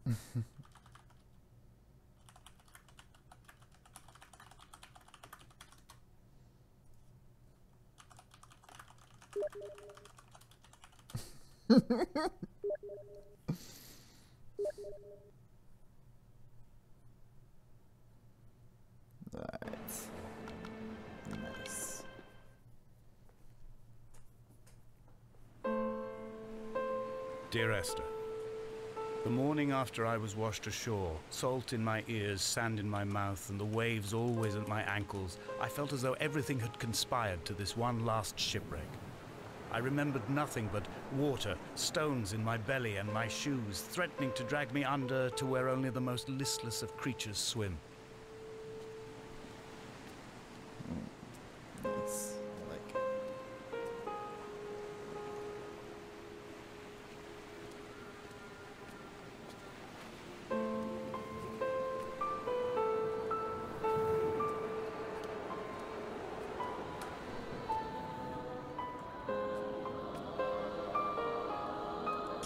Nice. Dear Esther, the morning after I was washed ashore, salt in my ears, sand in my mouth, and the waves always at my ankles, I felt as though everything had conspired to this one last shipwreck. I remembered nothing but water, stones in my belly and my shoes, threatening to drag me under to where only the most listless of creatures swim. Nice. I like it.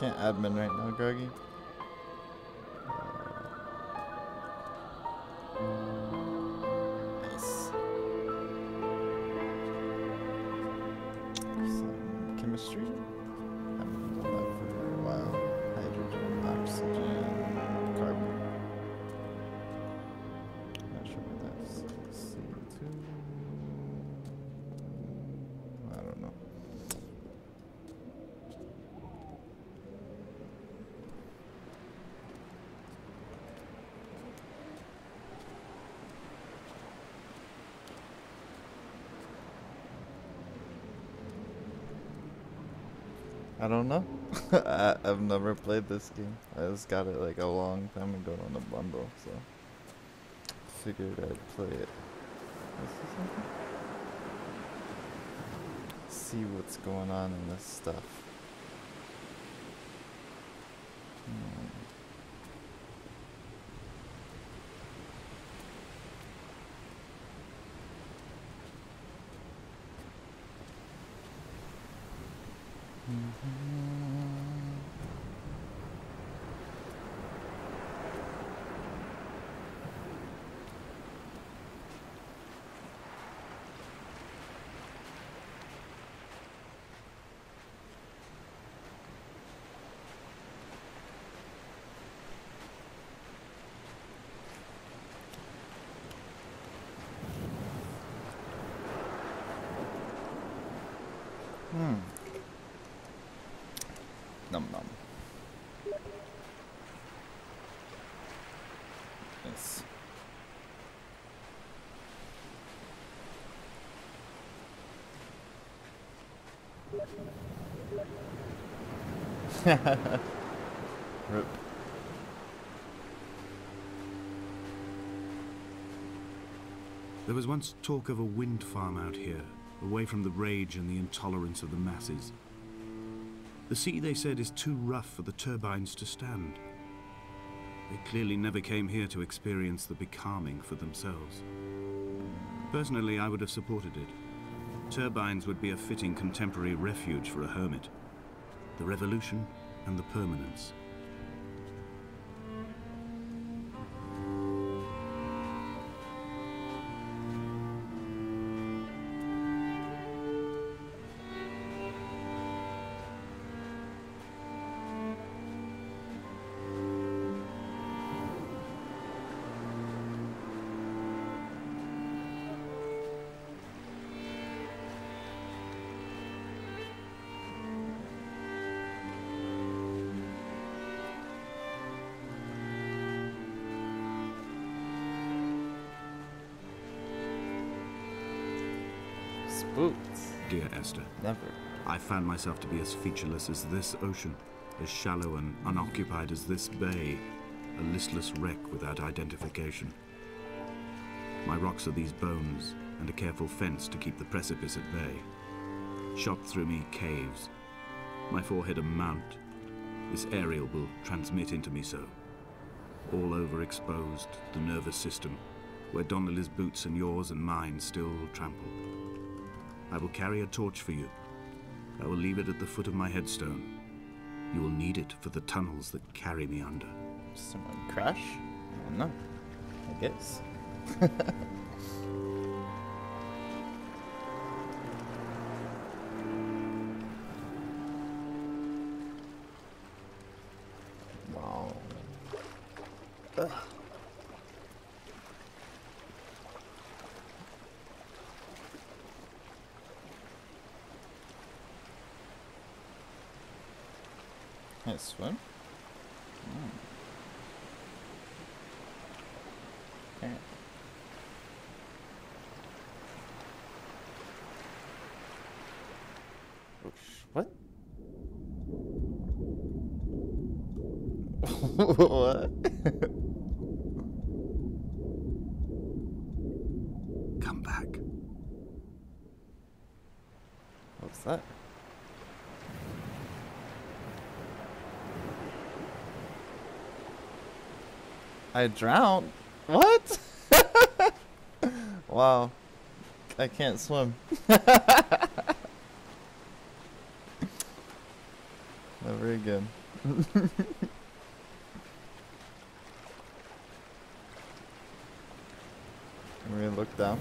Can't admin right now, Groggy. Nice. Some chemistry. Haven't done that for a while. Hydrogen, oxygen, carbon. Not sure what that's. CO2. I don't know. I don't know. I've never played this game. I just got it like a long time ago on a bundle, so figured I'd play it. See what's going on in this stuff. Num num. Nice. Rip. There was once talk of a wind farm out here, away from the rage and the intolerance of the masses. The sea, they said, is too rough for the turbines to stand. They clearly never came here to experience the becalming for themselves. Personally, I would have supported it. Turbines would be a fitting contemporary refuge for a hermit. The revolution and the permanence. Spooked. Dear Esther, Never. I found myself to be as featureless as this ocean, as shallow and unoccupied as this bay, a listless wreck without identification. My rocks are these bones, and a careful fence to keep the precipice at bay. Shot through me caves, my forehead a mount. This aerial will transmit into me so. All overexposed, the nervous system, where Donnelly's boots and yours and mine still trample. I will carry a torch for you. I will leave it at the foot of my headstone. You will need it for the tunnels that carry me under. Someone crash? I don't know. I guess. Wow. Ugh. Can I swim? Okay. What? What? Come back. What's that? I drowned? What? Wow. I can't swim. Never again. Can we look down?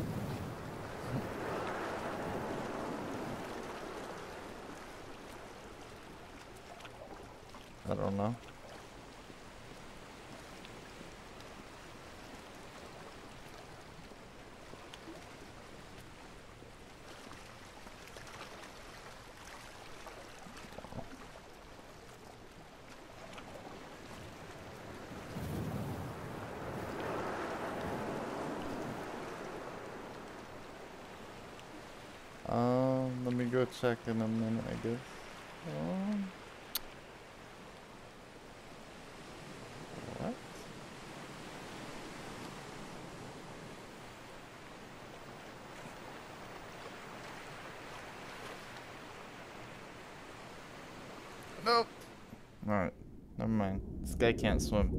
I don't know. Let me go check in a minute, I guess. What? Nope. Alright, never mind. This guy can't swim.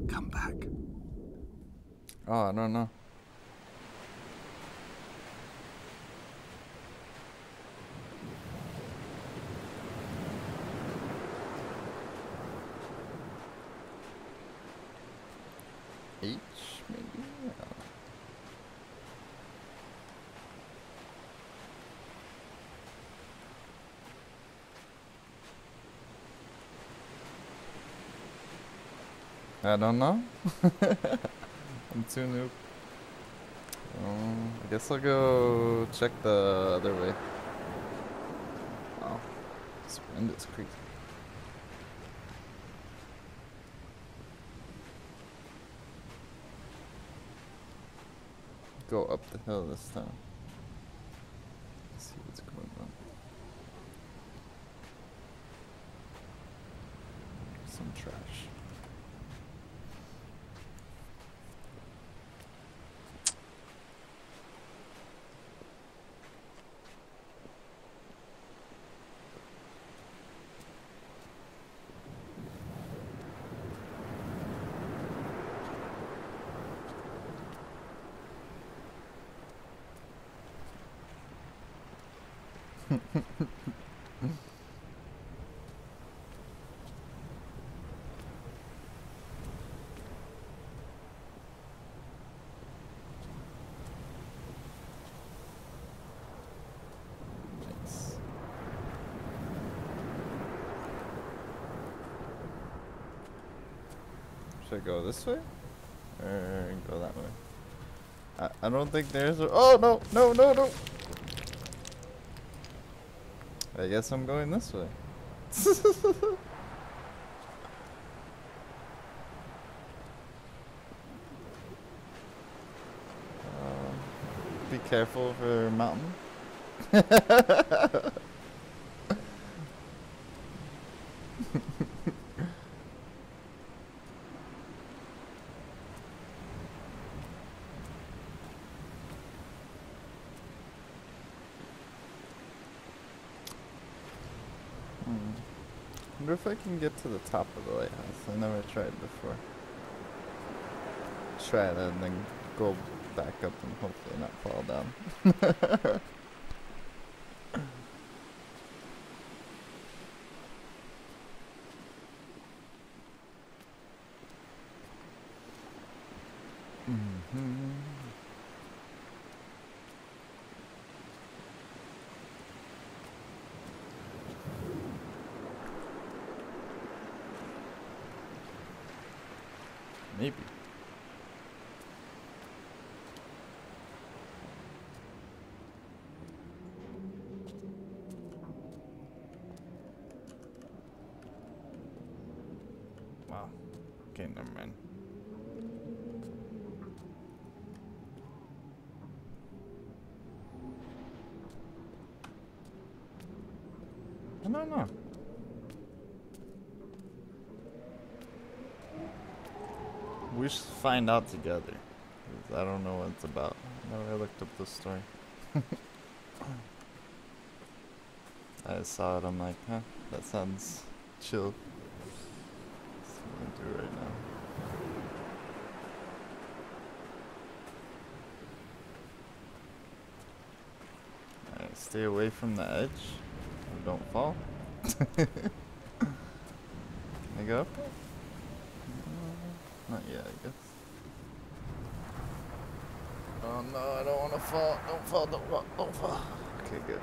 Come back. Oh, I don't know. H, maybe? I don't know. I'm too noob. I guess I'll go check the other way. Wow, this wind is crazy. Go up the hill this time. Let's see what's going on. Some trash. Nice. Should I go this way? Or go that way? I don't think there's a— oh, no, no, no, no! I guess I'm going this way. Be careful for mountain. Wonder if I can get to the top of the lighthouse. I never tried before. Try it and then go back up and hopefully not fall down. Maybe. Wow. Okay, never mind. I don't know. We should find out together. 'Cause I don't know what it's about. Never looked up the story. I saw it, I'm like, huh, that sounds chill. That's what I'm gonna do right now. Alright, stay away from the edge. Don't fall. Can I go up? Not yet, I guess. Oh no, I don't want to fall. Don't fall, don't fall, don't fall. Okay, good.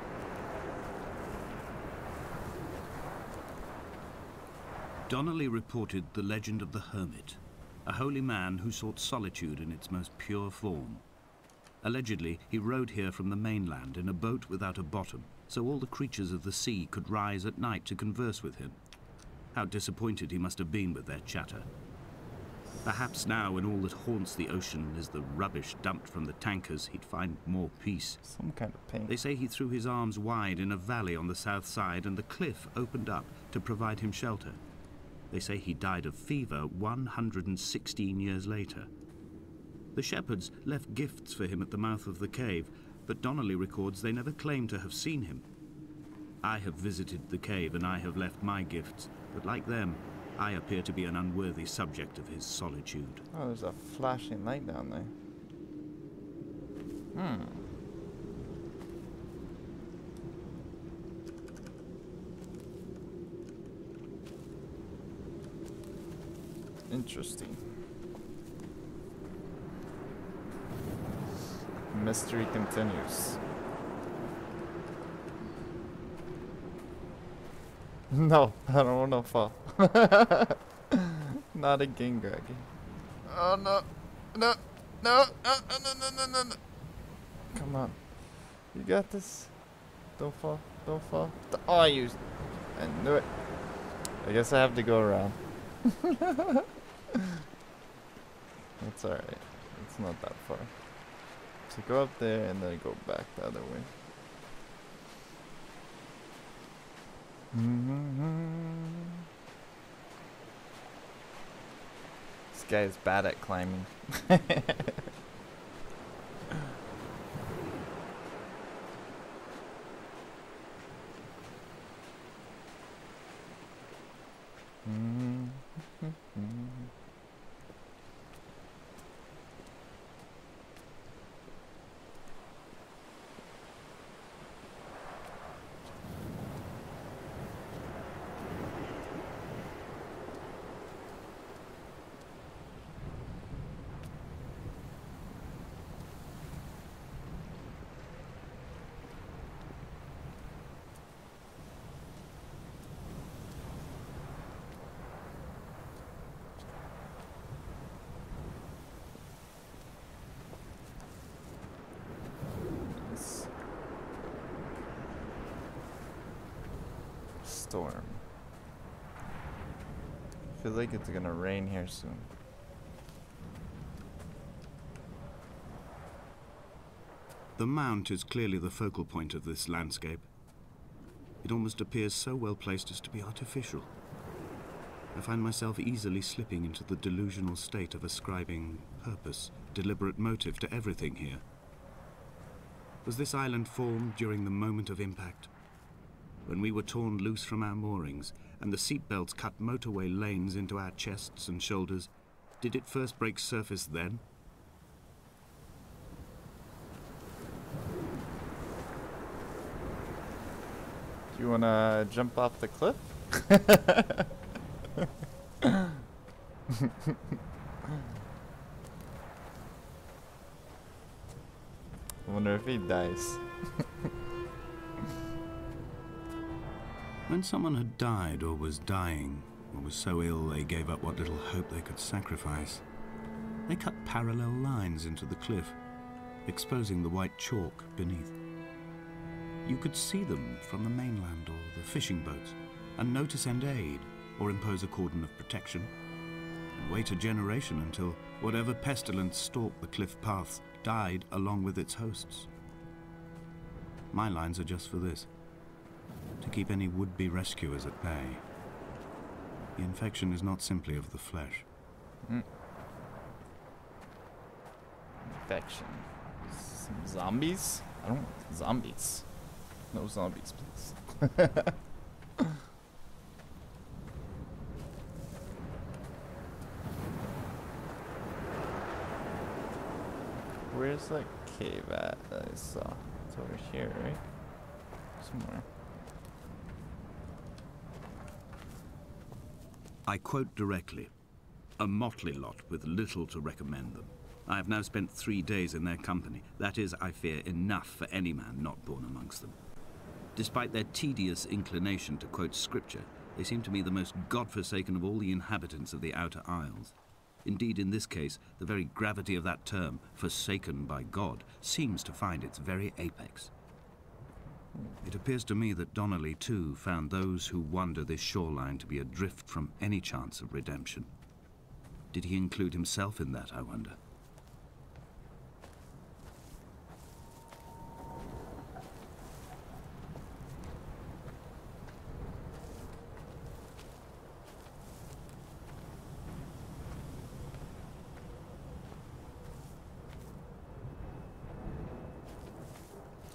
Donnelly reported the legend of the hermit, a holy man who sought solitude in its most pure form. Allegedly, he rode here from the mainland in a boat without a bottom, so all the creatures of the sea could rise at night to converse with him. How disappointed he must have been with their chatter. Perhaps now, when all that haunts the ocean is the rubbish dumped from the tankers, he'd find more peace. Some kind of pain. They say he threw his arms wide in a valley on the south side, and the cliff opened up to provide him shelter. They say he died of fever 116 years later. The shepherds left gifts for him at the mouth of the cave, but Donnelly records they never claimed to have seen him. I have visited the cave and I have left my gifts, but like them, I appear to be an unworthy subject of his solitude. Oh, there's a flashing light down there. Interesting. Mystery continues. No, I don't want to fall. Not again, Greggy. Oh no, no, no, no, no, no, no, no, no. Come on, you got this. Don't fall, don't fall. Oh, I knew it. I guess I have to go around. That's alright. It's not that far. So go up there and then go back the other way. This guy is bad at climbing. Storm. I feel like it's gonna rain here soon. The mount is clearly the focal point of this landscape. It almost appears so well placed as to be artificial. I find myself easily slipping into the delusional state of ascribing purpose, deliberate motive to everything here. Was this island formed during the moment of impact? When we were torn loose from our moorings and the seatbelts cut motorway lanes into our chests and shoulders, did it first break surface then? Do you wanna jump off the cliff? I wonder if he dies. When someone had died or was dying, or was so ill they gave up what little hope they could sacrifice, They cut parallel lines into the cliff, exposing the white chalk beneath. You could see them from the mainland or the fishing boats, and know to send aid or impose a cordon of protection, and wait a generation until whatever pestilence stalked the cliff paths died along with its hosts. My lines are just for this, to keep any would-be rescuers at bay. The infection is not simply of the flesh. Infection. Some zombies? I don't want zombies. No zombies, please. Where's that cave at that I saw? It's over here, right? Somewhere. I quote directly, "A motley lot with little to recommend them. I have now spent 3 days in their company. That is, I fear, enough for any man not born amongst them. Despite their tedious inclination to quote scripture, they seem to me the most God-forsaken of all the inhabitants of the Outer Isles. Indeed, in this case, the very gravity of that term, forsaken by God, seems to find its very apex. It appears to me that Donnelly, too, found those who wander this shoreline to be adrift from any chance of redemption. Did he include himself in that, I wonder?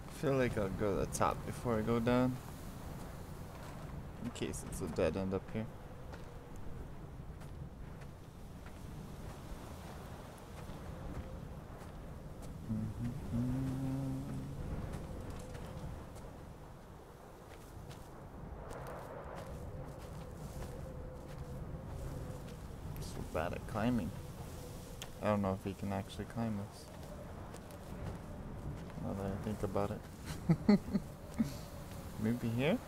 I feel like I'll go to the top before I go down. In case it's a dead end up here. So bad at climbing. I don't know if he can actually climb this. Now that I think about it. Maybe here?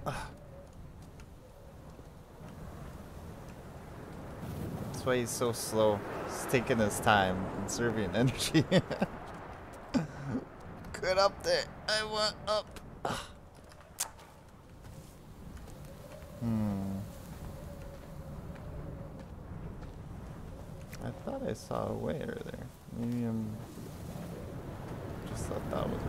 That's why he's so slow. He's taking his time, conserving energy. Get up there. I want up. I thought I saw a way earlier. Maybe I'm just thought that was a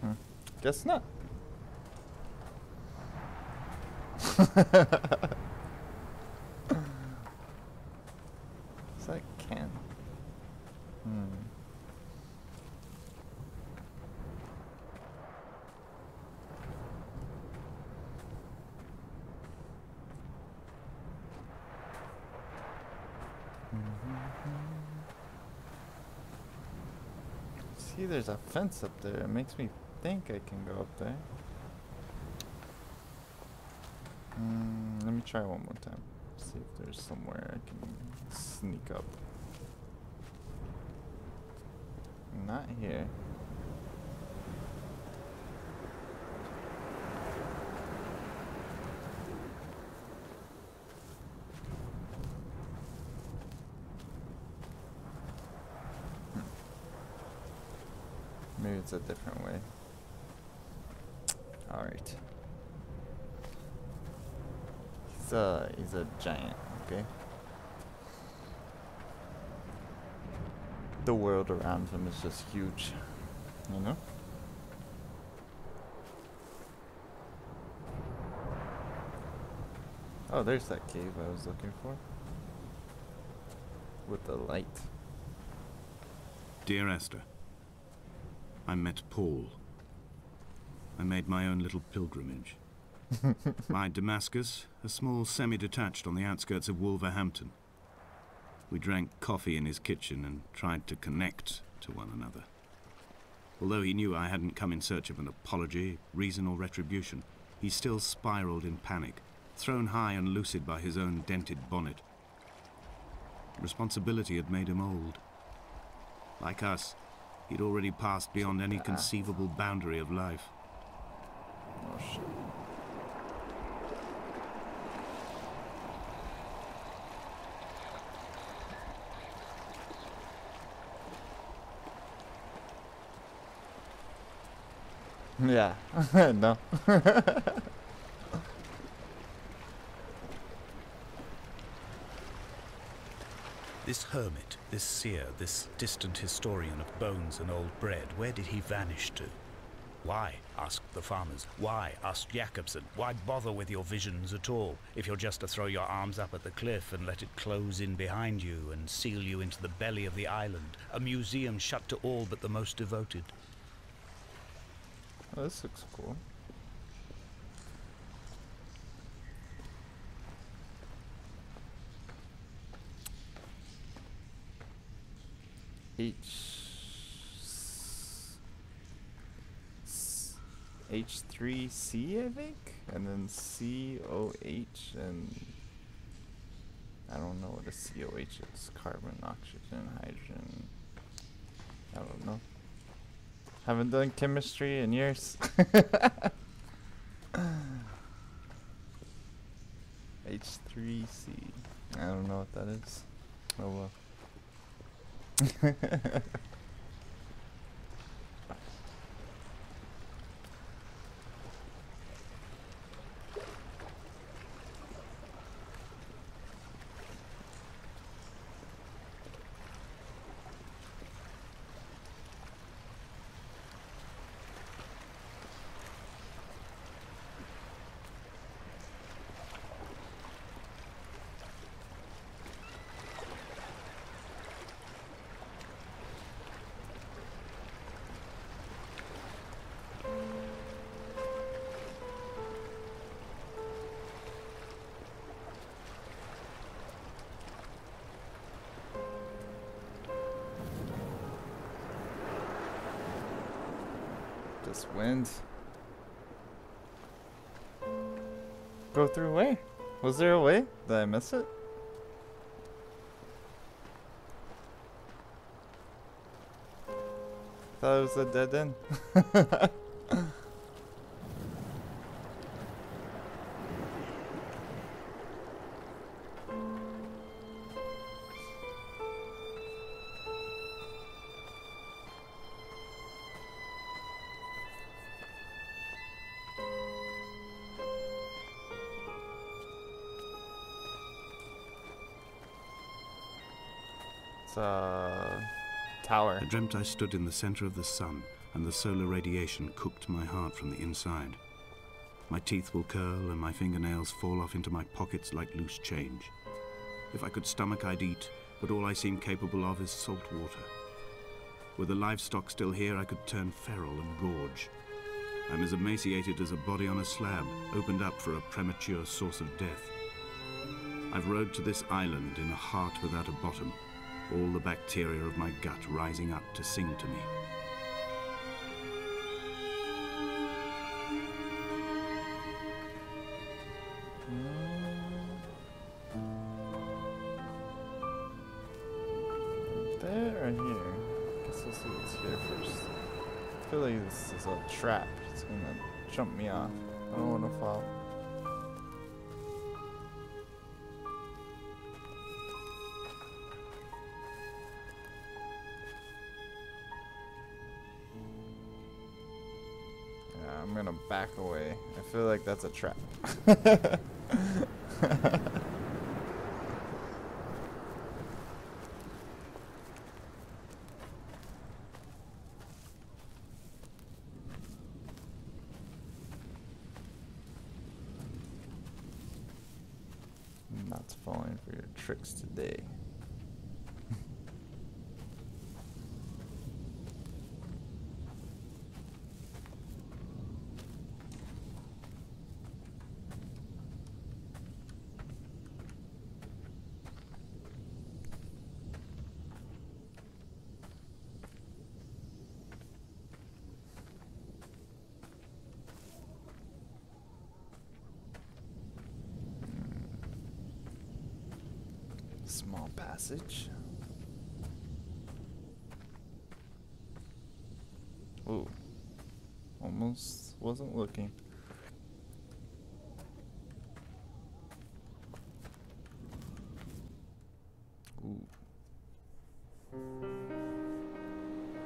way. Guess not. Is that can? See, there's a fence up there. It makes me think I can go up there. Let me try one more time. See if there's somewhere I can sneak up. Not here. Maybe it's a different way. Alright. He's a giant, okay? The world around him is just huge, you know? Oh, there's that cave I was looking for. With the light. Dear Esther, I met Paul. I made my own little pilgrimage. My Damascus, a small semi-detached on the outskirts of Wolverhampton. We drank coffee in his kitchen and tried to connect to one another. Although he knew I hadn't come in search of an apology, reason or retribution, he still spiraled in panic, thrown high and lucid by his own dented bonnet. Responsibility had made him old. Like us, He'd already passed beyond any conceivable boundary of life. Oh shit. Yeah. No. This hermit, this seer, this distant historian of bones and old bread, where did he vanish to? Why? Asked the farmers. Why? Asked Jakobsen. Why bother with your visions at all, if you're just to throw your arms up at the cliff and let it close in behind you and seal you into the belly of the island, a museum shut to all but the most devoted? Oh, this looks cool. H3C, I think, and then COH, and I don't know what a COH is. Carbon, oxygen, hydrogen. I don't know. Haven't done chemistry in years. H3C. I don't know what that is. Oh well. This wind. Go through where? Was there a way? Did I miss it? Thought it was a dead end. Tower. I dreamt I stood in the center of the sun, and the solar radiation cooked my heart from the inside. My teeth will curl and my fingernails fall off into my pockets like loose change. If I could stomach, I'd eat, but all I seem capable of is salt water. Were the livestock still here, I could turn feral and gorge. I'm as emaciated as a body on a slab, opened up for a premature source of death. I've rowed to this island in a heart without a bottom, all the bacteria of my gut rising up to sing to me. There or here? Guess we'll see what's here first. I feel like this is a trap. It's gonna jump me off. I don't wanna fall. I'm gonna back away. I feel like that's a trap. I'm not falling for your tricks today. Small passage. Ooh. Almost wasn't looking. Ooh.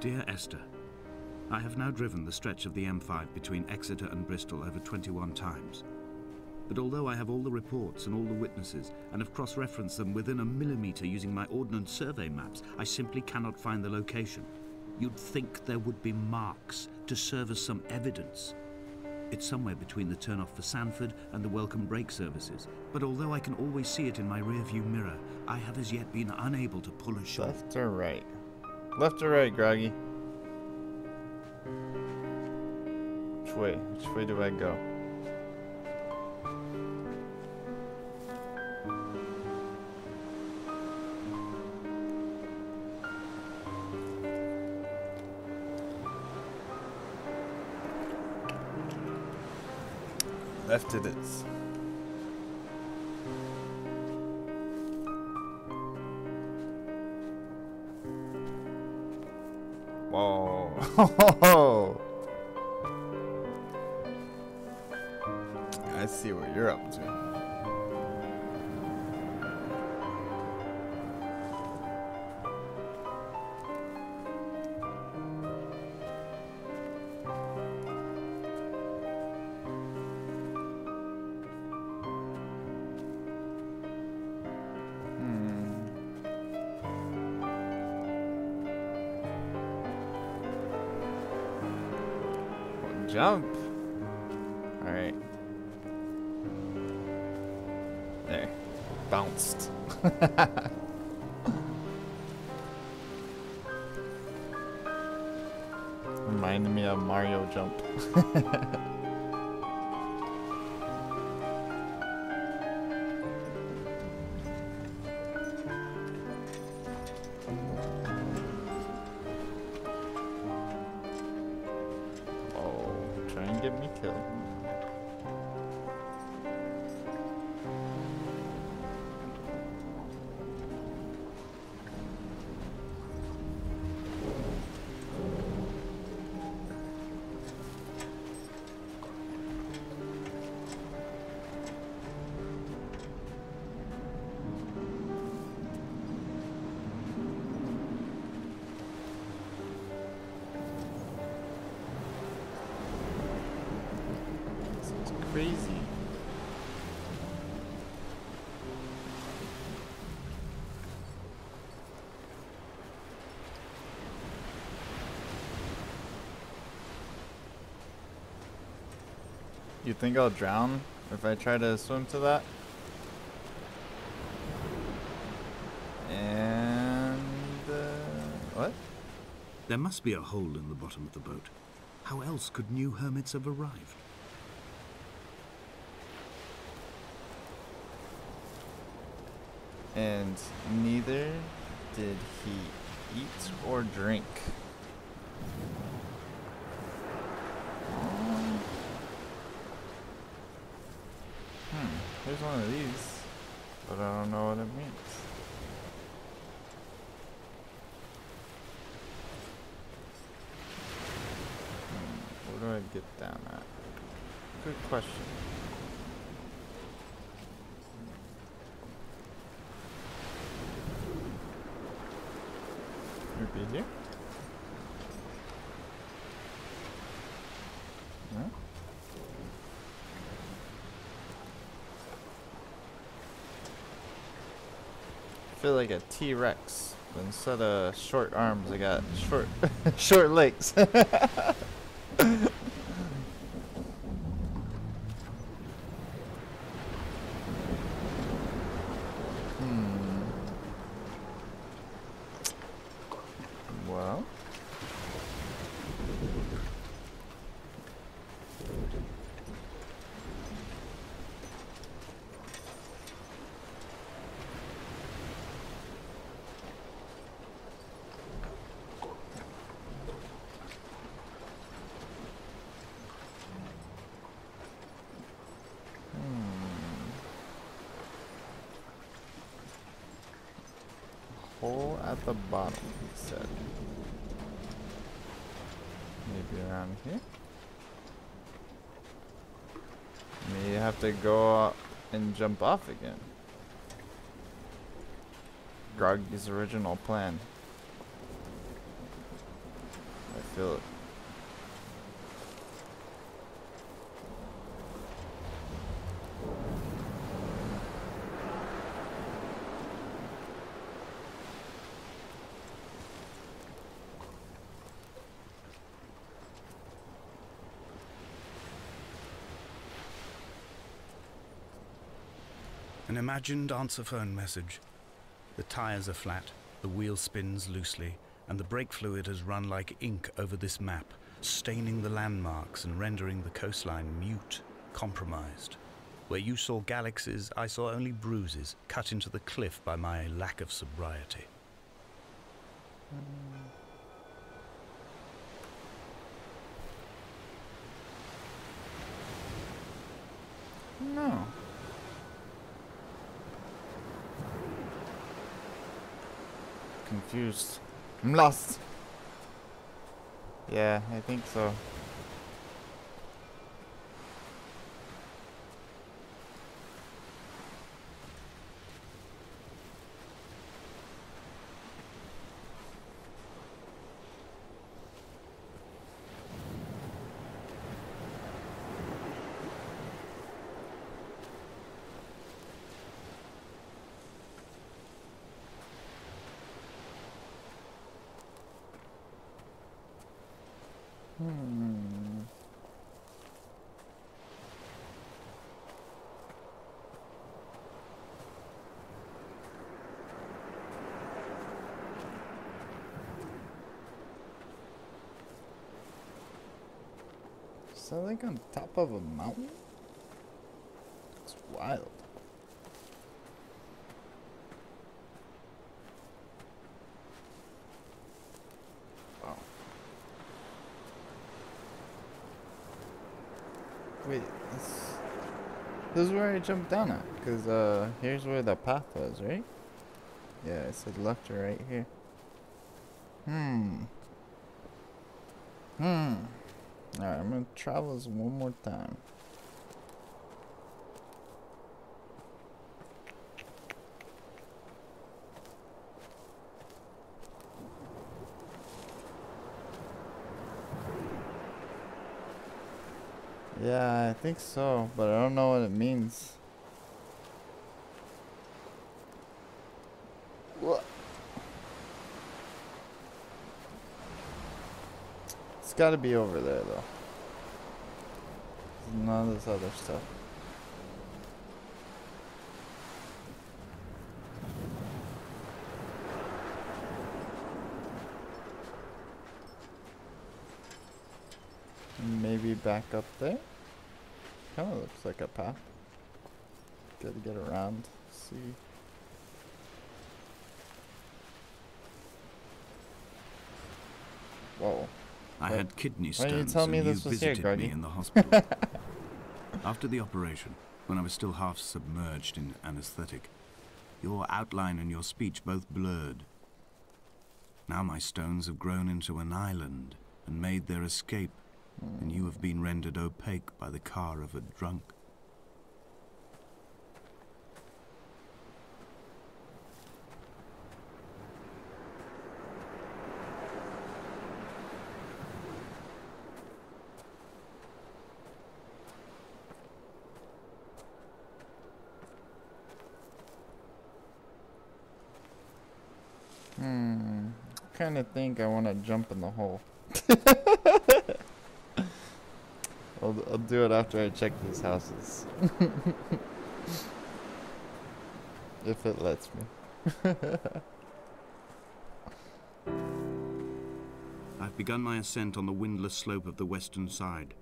Dear Esther, I have now driven the stretch of the M5 between Exeter and Bristol over 21 times. But although I have all the reports and all the witnesses, and have cross-referenced them within a millimetre using my Ordnance Survey maps, I simply cannot find the location. You'd think there would be marks to serve as some evidence. It's somewhere between the turn-off for Sanford and the welcome brake services, but although I can always see it in my rear-view mirror, I have as yet been unable to pull ashore. Left or right? Left or right, Groggy? Which way? Which way do I go? Left it is. Whoa. I see what you're up to. Jump. All right. There. Bounced. Reminded me of Mario jump. Get me killed. Crazy. You think I'll drown if I try to swim to that? And what? There must be a hole in the bottom of the boat. How else could new hermits have arrived? And neither did he eat or drink. Here's one of these, but I don't know what it means. Where do I get down at? Good question. Repeat here. No? I feel like a T-Rex, but instead of short arms, I got short legs. Well. Hole at the bottom, he said. Maybe around here. Maybe you have to go up and jump off again. Groggy's original plan. I feel it. An imagined answer phone message. The tires are flat, the wheel spins loosely, and the brake fluid has run like ink over this map, staining the landmarks and rendering the coastline mute, compromised. Where you saw galaxies, I saw only bruises cut into the cliff by my lack of sobriety. No. Confused. I'm lost. Yeah, I think so. Is that like on top of a mountain? It's wild. Wow. Wait, this is where I jumped down at, because here's where the path was, right? Yeah, it said left or right here. Alright, I'm gonna travel this one more time. Yeah, I think so, but I don't know what it means. What? It's gotta be over there, though. None of this other stuff. Maybe back up there? Kinda looks like a path. Gotta get around, see. Whoa. I had kidney stones, Why didn't you tell me and you this was here, visited me Groggy? in the hospital. After the operation, when I was still half submerged in anesthetic, your outline and your speech both blurred. Now my stones have grown into an island and made their escape, and you have been rendered opaque by the car of a drunk. I kind of think I want to jump in the hole. I'll do it after I check these houses. If it lets me. I've begun my ascent on the windless slope of the western side.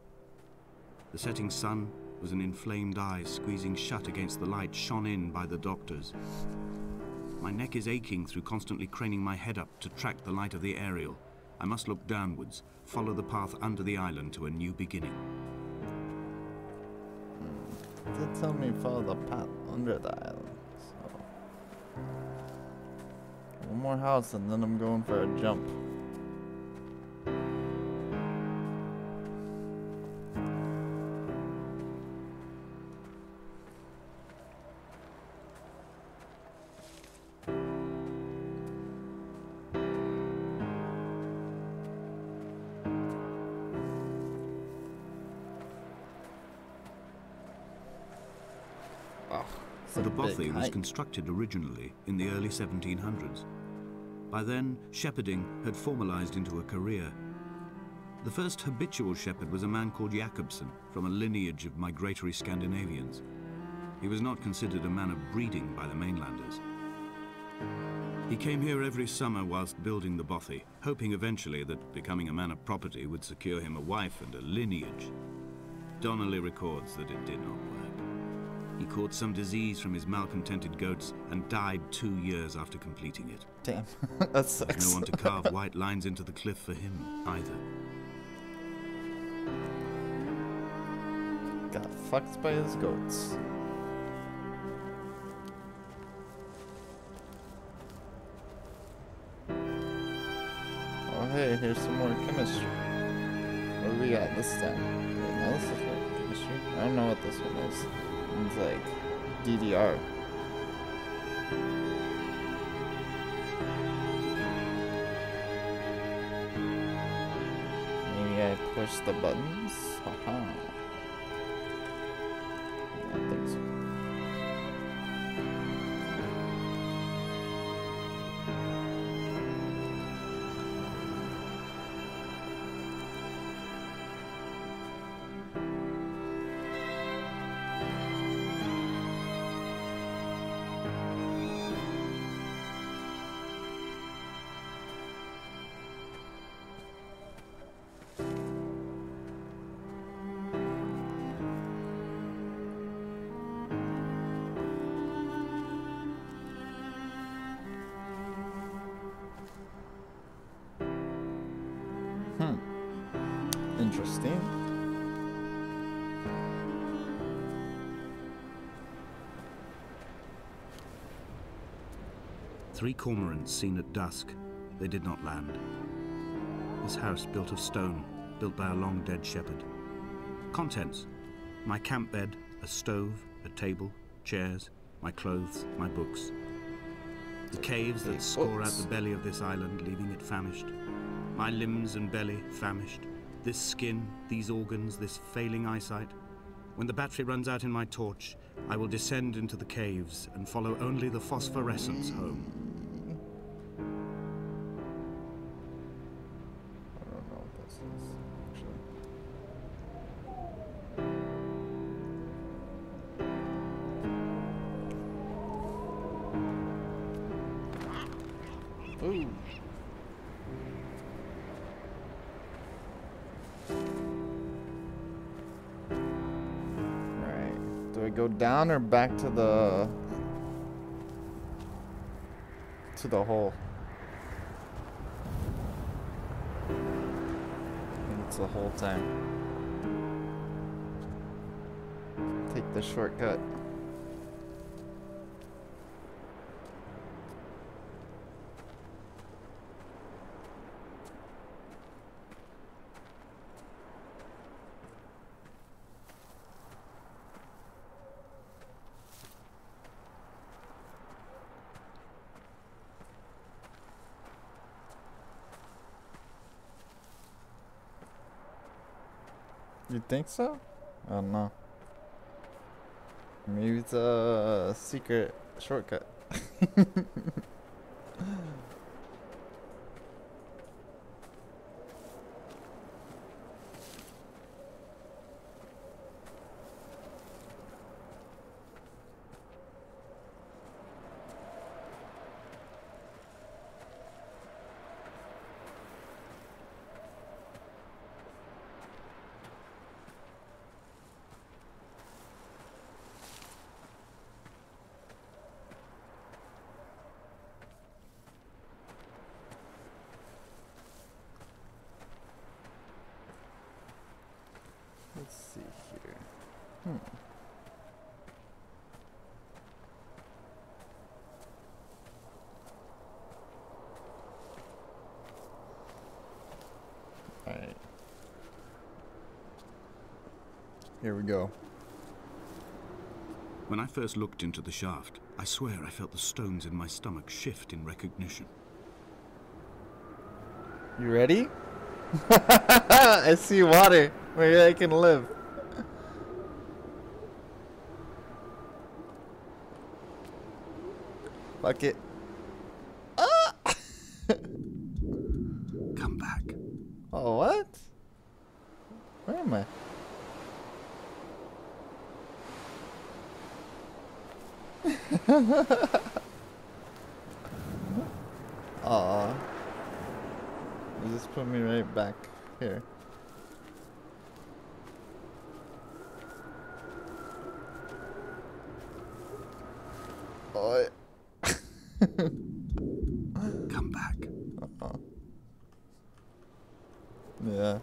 The setting sun was an inflamed eye squeezing shut against the light shone in by the doctors. My neck is aching through constantly craning my head up to track the light of the aerial. I must look downwards, follow the path under the island to a new beginning. It did tell me follow the path under the island, so. One more house and then I'm going for a jump. The bothy was constructed originally in the early 1700s. By then, shepherding had formalized into a career. The first habitual shepherd was a man called Jakobsen, from a lineage of migratory Scandinavians. He was not considered a man of breeding by the mainlanders. He came here every summer whilst building the bothy, hoping eventually that becoming a man of property would secure him a wife and a lineage. Donnelly records that it did not work. He caught some disease from his malcontented goats and died 2 years after completing it. Damn, that sucks. No one to carve white lines into the cliff for him, either. Got fucked by his goats. Oh hey, here's some more chemistry. What do we got this time? Wait, no, this is like chemistry. I don't know what this one is. It's like DDR. Maybe I push the buttons? Haha. I don't think so. Interesting. Three cormorants seen at dusk. They did not land. This house built of stone, built by a long-dead shepherd. Contents: my camp bed, a stove, a table, chairs, my clothes, my books. The caves that score out the belly of this island, leaving it famished. My limbs and belly famished. This skin, these organs, this failing eyesight. When the battery runs out in my torch, I will descend into the caves and follow only the phosphorescence home. I don't know what this is, actually. Ooh. Go down or back to the hole? I think it's the whole time. Take the shortcut. You think so? I don't know. Maybe it's a secret shortcut. Let's see here. Alright. Here we go. When I first looked into the shaft, I swear I felt the stones in my stomach shift in recognition. You ready? I see water. Maybe I can live. Fuck it. Ah! Come back. Oh, what? Where am I? Aw. You just put me right back here. Oh. Come back. Uh-oh. Yeah.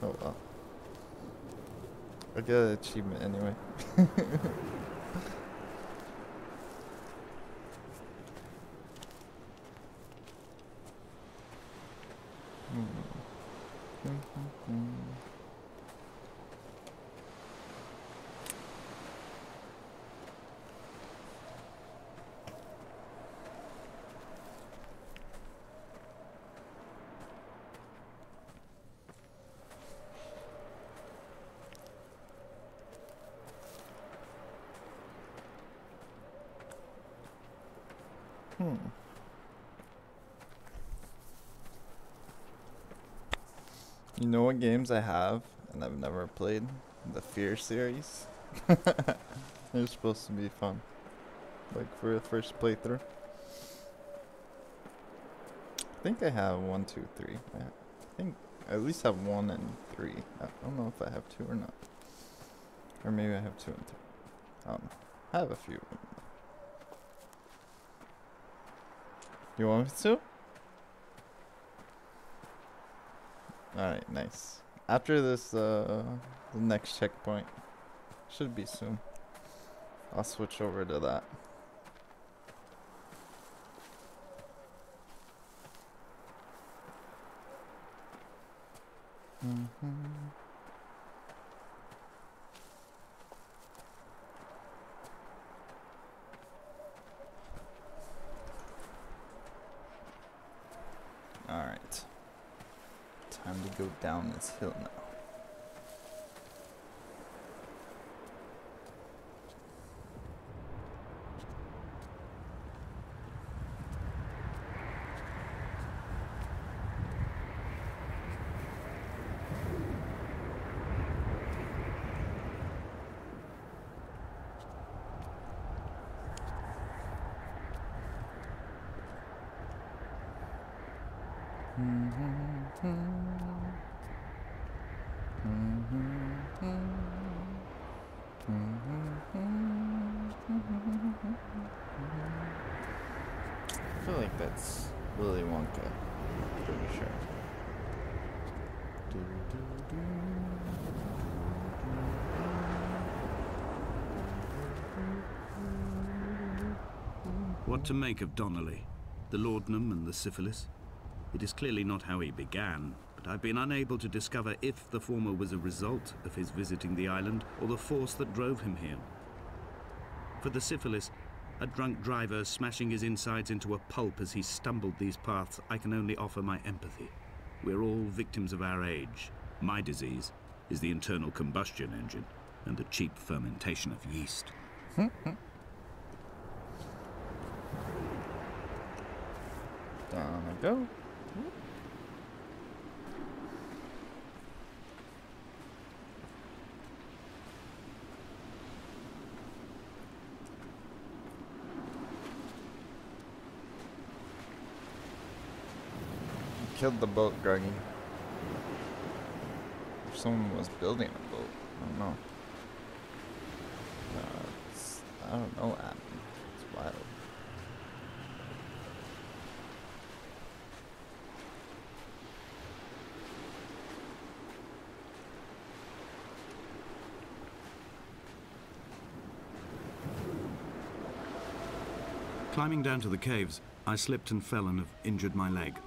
Oh well. I get an achievement anyway. You know what games I have and I've never played? The Fear series. They're supposed to be fun. Like for the first playthrough. I think I have 1, 2, 3. I think I at least have 1 and 3. I don't know if I have 2 or not. Or maybe I have 2 and 3. I don't know. I have a few. You want me to? Alright, nice. After this, the next checkpoint should be soon. I'll switch over to that. Alright. Time to go down this hill now. I feel like that's Willy Wonka. Pretty sure. What to make of Donnelly, the laudanum and the syphilis? It is clearly not how he began, but I've been unable to discover if the former was a result of his visiting the island or the force that drove him here. For the syphilis, a drunk driver smashing his insides into a pulp as he stumbled these paths, I can only offer my empathy. We're all victims of our age. My disease is the internal combustion engine and the cheap fermentation of yeast. Down I go. Killed the boat, Gruggy. If someone was building a boat, I don't know. I don't know, Adam. It's wild. Climbing down to the caves, I slipped and fell and have injured my leg.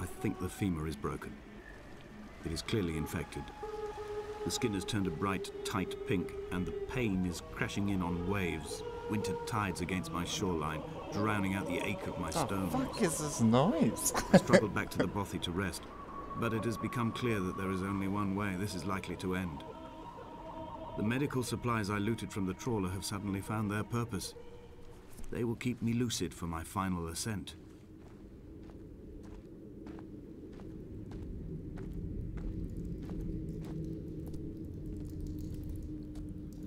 I think the femur is broken. It is clearly infected. The skin has turned a bright, tight pink, and the pain is crashing in on waves, winter tides against my shoreline, drowning out the ache of my stones. What the fuck is this noise? I struggled back to the bothy to rest, but it has become clear that there is only one way this is likely to end. The medical supplies I looted from the trawler have suddenly found their purpose. They will keep me lucid for my final ascent.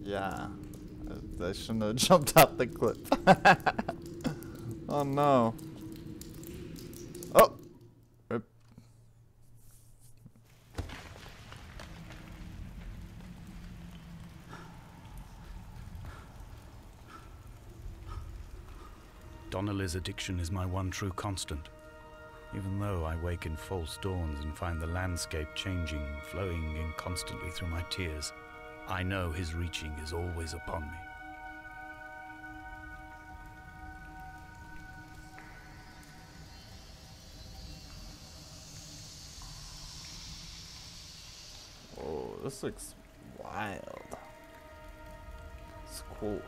Yeah. I shouldn't have jumped out the cliff. Oh no. Oh! Rip. Donnelly's addiction is my one true constant. Even though I wake in false dawns and find the landscape changing, flowing in constantly through my tears, I know his reaching is always upon me. Whoa, this looks wild. It's cool.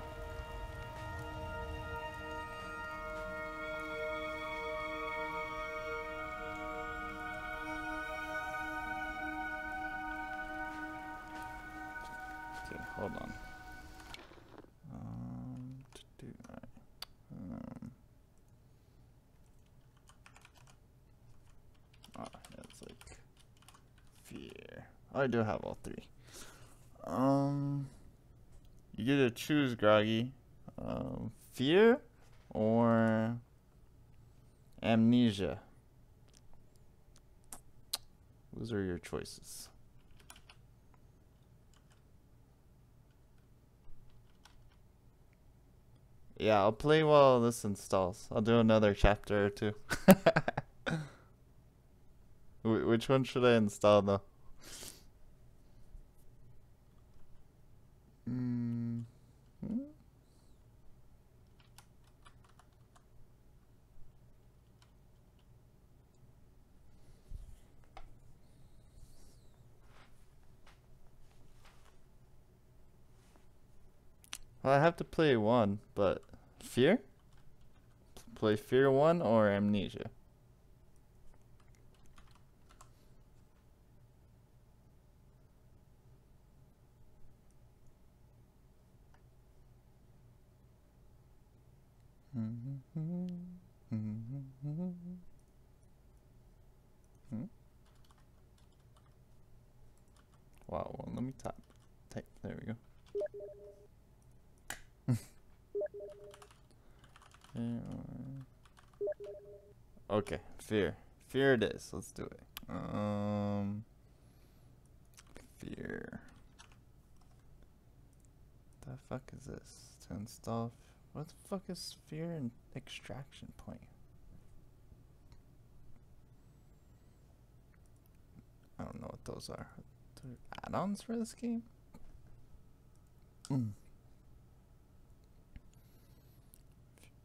Okay, hold on. To do that. It's like fear. I do have all three. You get to choose, Groggy. Fear or amnesia. Those are your choices. Yeah, I'll play while this installs. I'll do another chapter or two. Which one should I install though? Well, I have to play one, but fear? Play fear 1 or amnesia? Wow, well, let me type. There we go. Okay, fear. Fear it is. Let's do it. Fear. The fuck is this? To install. What the fuck is fear and extraction point? I don't know what those are. They're add-ons for this game?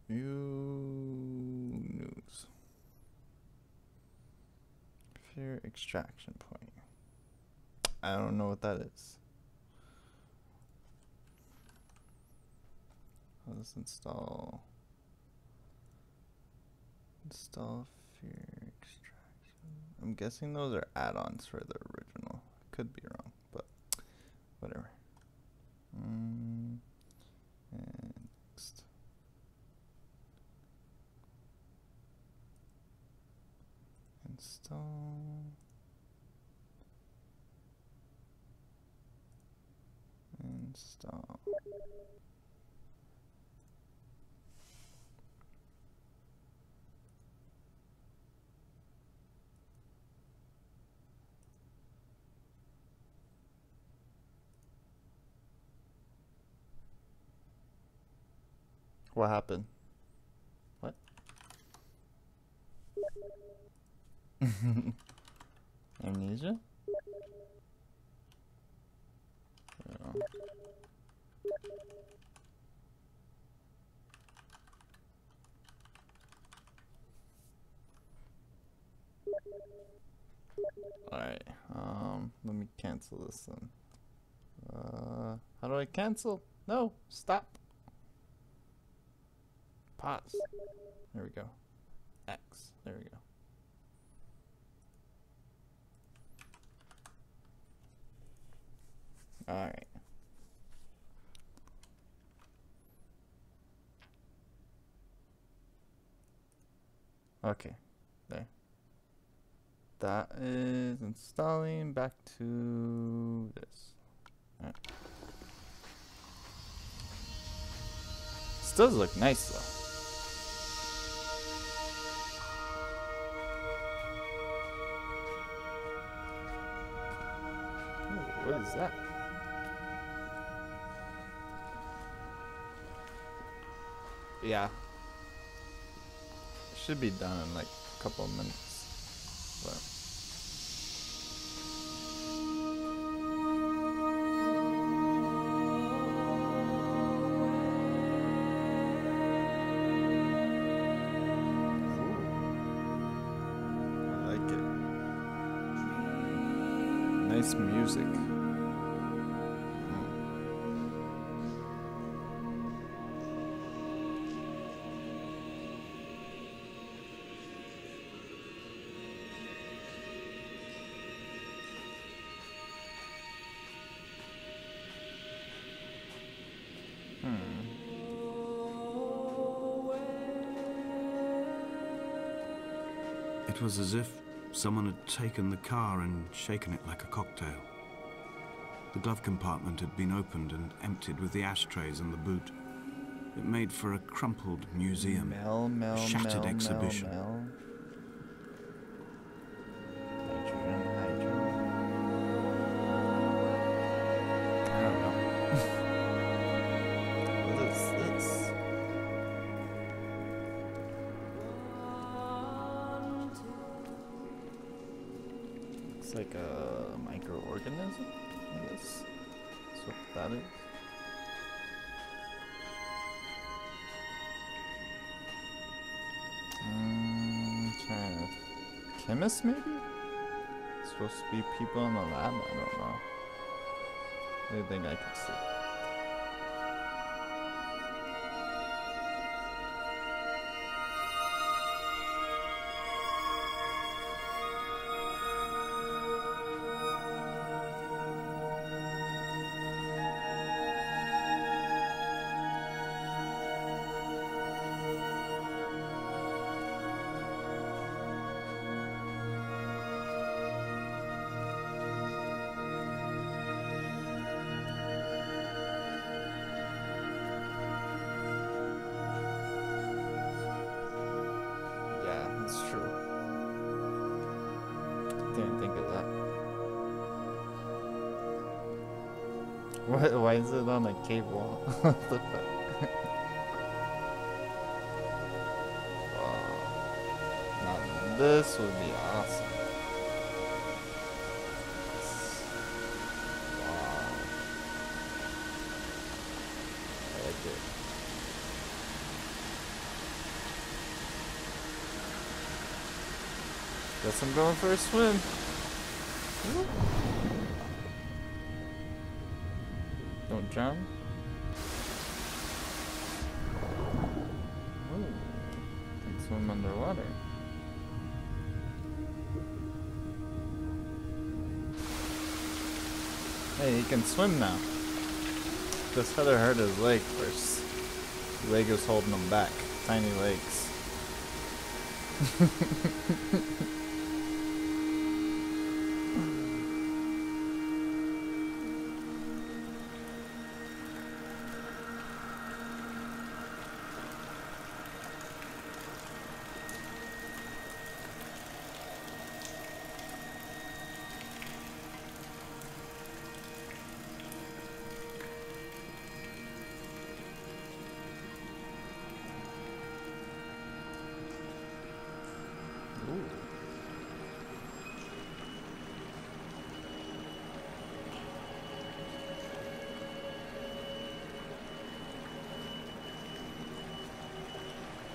View news. Fear extraction point. I don't know what that is. Let's install fear extraction. I'm guessing those are add-ons for the original. Could be wrong, but whatever. And next. Install. Install. What happened? What? Amnesia? Oh. Alright, let me cancel this then. How do I cancel? No, stop. Pause. There we go. X. There we go. Alright. Okay, there. That is installing. Back to this. Alright. This does look nice though. Ooh, what is that? Yeah. Should be done in like a couple of minutes. But I like it. Nice music. It was as if someone had taken the car and shaken it like a cocktail. The glove compartment had been opened and emptied with the ashtrays and the boot. It made for a crumpled museum, a shattered exhibition. Hydrogen, hydrogen. I don't know. What is this? Looks like a microorganism, I guess. That's what that is. Trying to... Chemist, maybe? Supposed to be people in the lab? I don't know. Anything I can see. That's true. Didn't think of that. Why is it on a cave wall? What the fuck? Oh, now this would be awesome. Wow. I like it. Guess I'm going for a swim. Woo. Don't drown. Ooh. Can swim underwater. Hey, he can swim now. This feather hurt his leg first. His leg was holding him back. Tiny legs.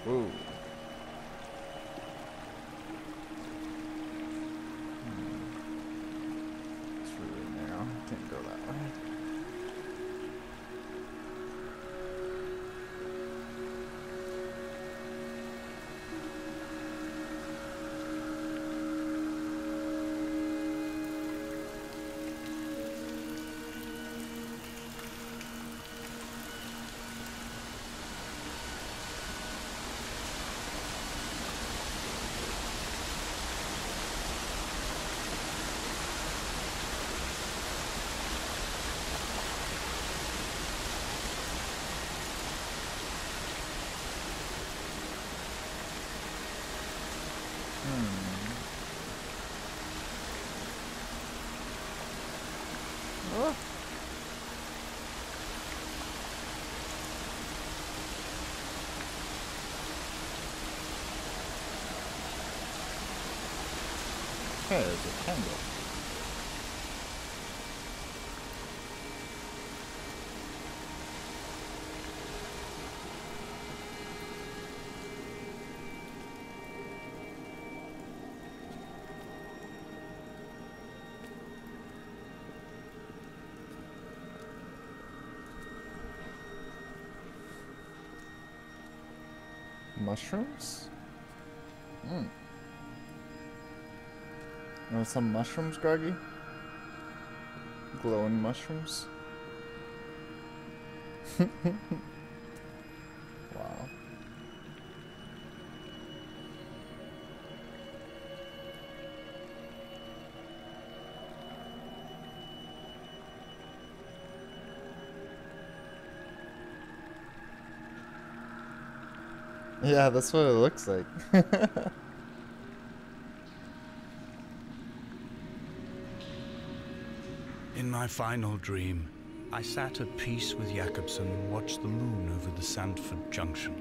Ooh. It's really narrow. Can't go that way. Oh. Okay, there's a candle. Mushrooms? Hmm. You want some mushrooms, Groggy? Glowing mushrooms? Wow. Yeah, that's what it looks like. In my final dream, I sat at peace with Jakobsen and watched the moon over the Sandford Junction.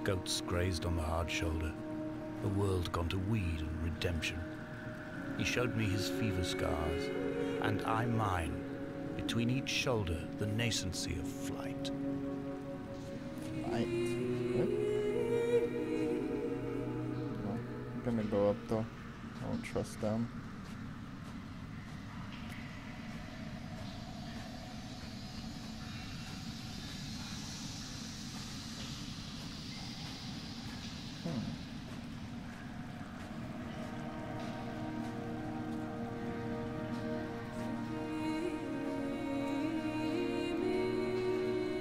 Goats grazed on the hard shoulder, the world gone to weed and redemption. He showed me his fever scars, and I mine, between each shoulder the nascency of flight. Right. What? Well, I'm gonna go up though. I don't trust them.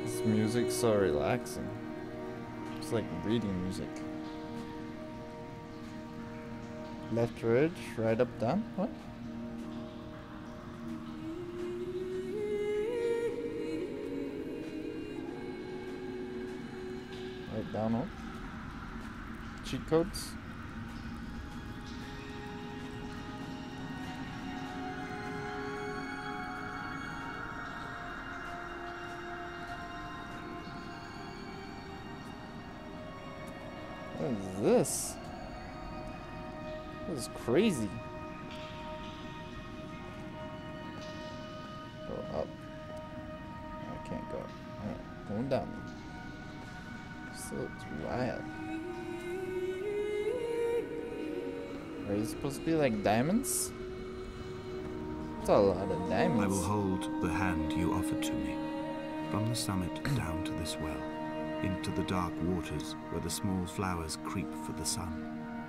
This music's so relaxing. It's like reading music. Left ridge, right up down? What? Right down up? Cheat codes? What is this? This is crazy. Go up. I can't go up. Alright, going down. This looks wild. Are these supposed to be like diamonds? It's a lot of diamonds. I will hold the hand you offered to me, from the summit down to this well, into the dark waters where the small flowers creep for the sun.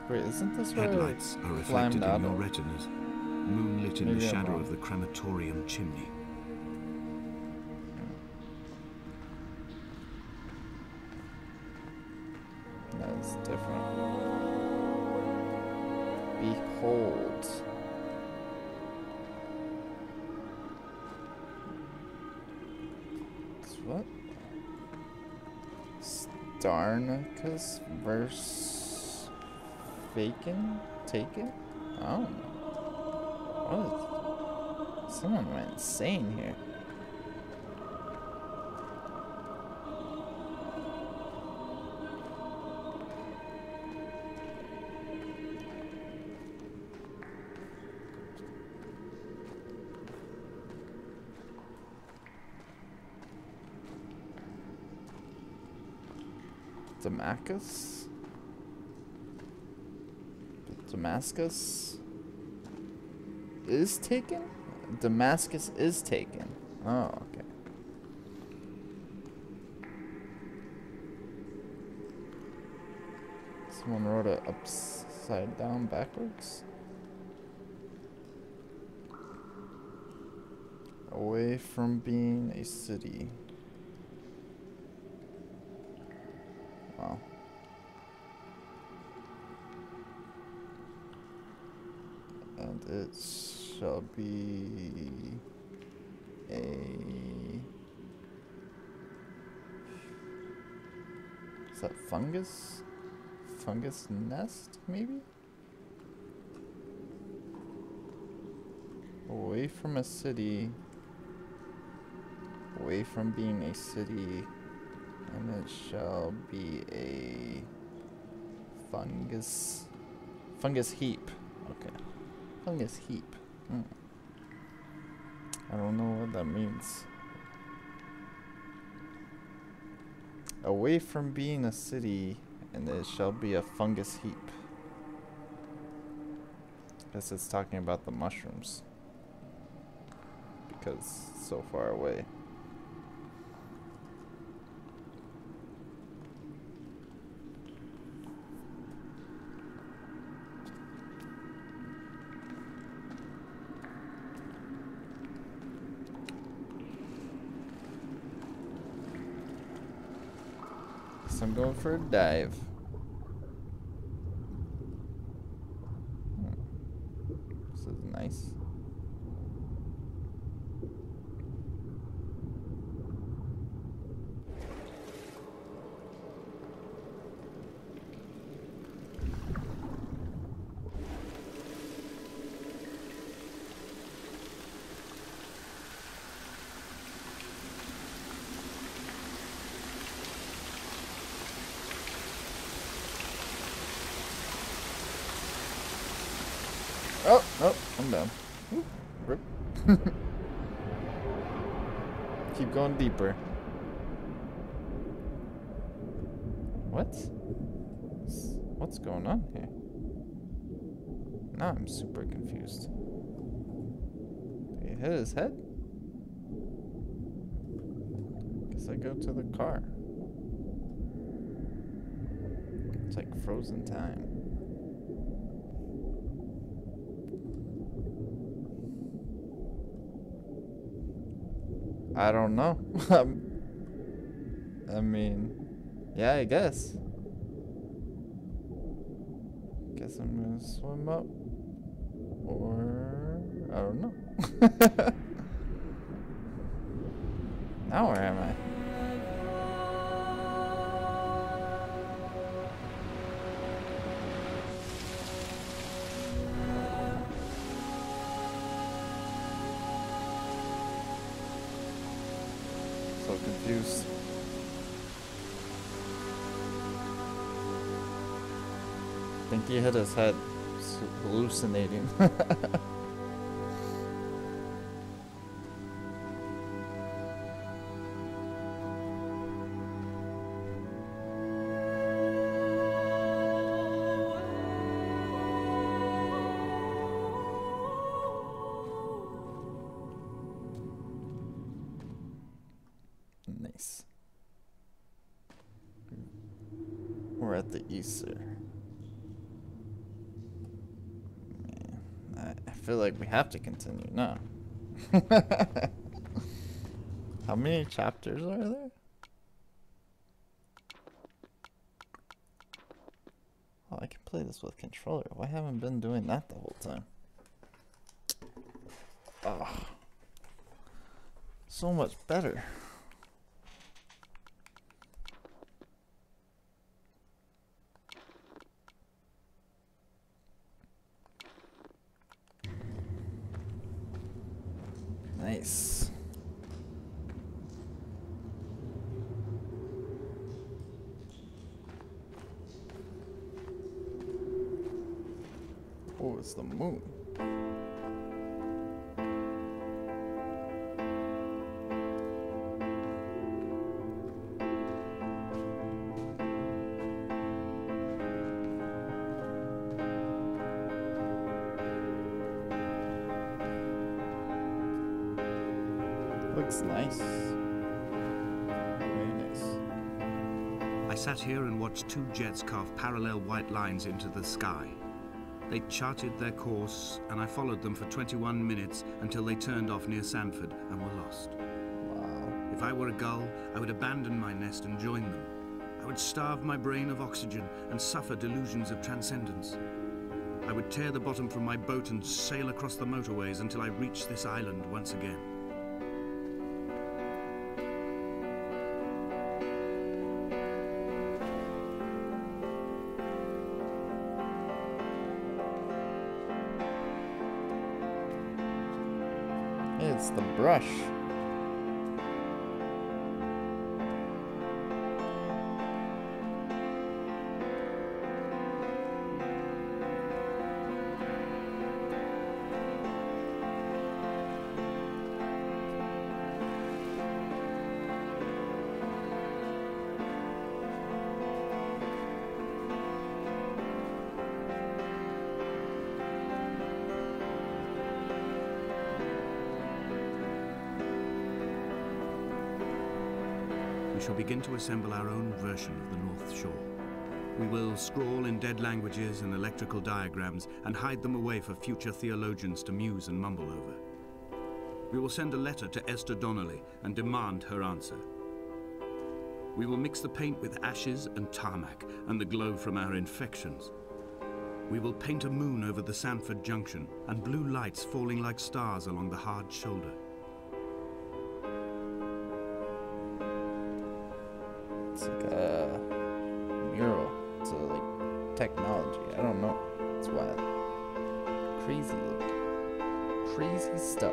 Wait, isn't this where Headlights are reflected in your retinas, moonlit in the shadow of the crematorium chimney. That's different. Behold. It's what? Starnicus versus Faken? Taken? I don't know. What is... Someone went insane here. Damascus? Damascus is taken? Damascus is taken. Oh, okay. Someone wrote it upside down backwards. Away from being a city. Wow. And it shall be a... Is that fungus? Fungus nest, maybe? Away from a city, Away from being a city, and it shall be a fungus heap. Okay. Fungus heap. I don't know what that means. Away from being a city, and it shall be a fungus heap. Guess it's talking about the mushrooms. Because it's so far away. So I'm going for a dive. This is nice. Oh, I'm down. Ooh, rip. Keep going deeper. What's going on here? Now I'm super confused. Did he hit his head? Guess I go to the car. It's like frozen time. I don't know. I mean, yeah, I guess. Guess I'm gonna swim up. Or, I don't know. Now where am I? So confused. I think he hit his head. It's hallucinating. Nice. We're at the Easter. Man, I feel like we have to continue now. How many chapters are there? Oh, I can play this with controller. Why haven't I been doing that the whole time? Oh, so much better. Nice. Oh, it's the moon. Looks nice. Very nice. I sat here and watched two jets carve parallel white lines into the sky. They charted their course, and I followed them for 21 minutes until they turned off near Sanford and were lost. Wow. If I were a gull, I would abandon my nest and join them. I would starve my brain of oxygen and suffer delusions of transcendence. I would tear the bottom from my boat and sail across the motorways until I reached this island once again. It's the brush. we shall begin to assemble our own version of the North Shore. We will scrawl in dead languages and electrical diagrams and hide them away for future theologians to muse and mumble over. We will send a letter to Esther Donnelly and demand her answer. We will mix the paint with ashes and tarmac and the glow from our infections. We will paint a moon over the Sanford Junction and blue lights falling like stars along the hard shoulder. It's like a mural. It's like technology. I don't know. It's wild. Crazy look. Crazy stuff.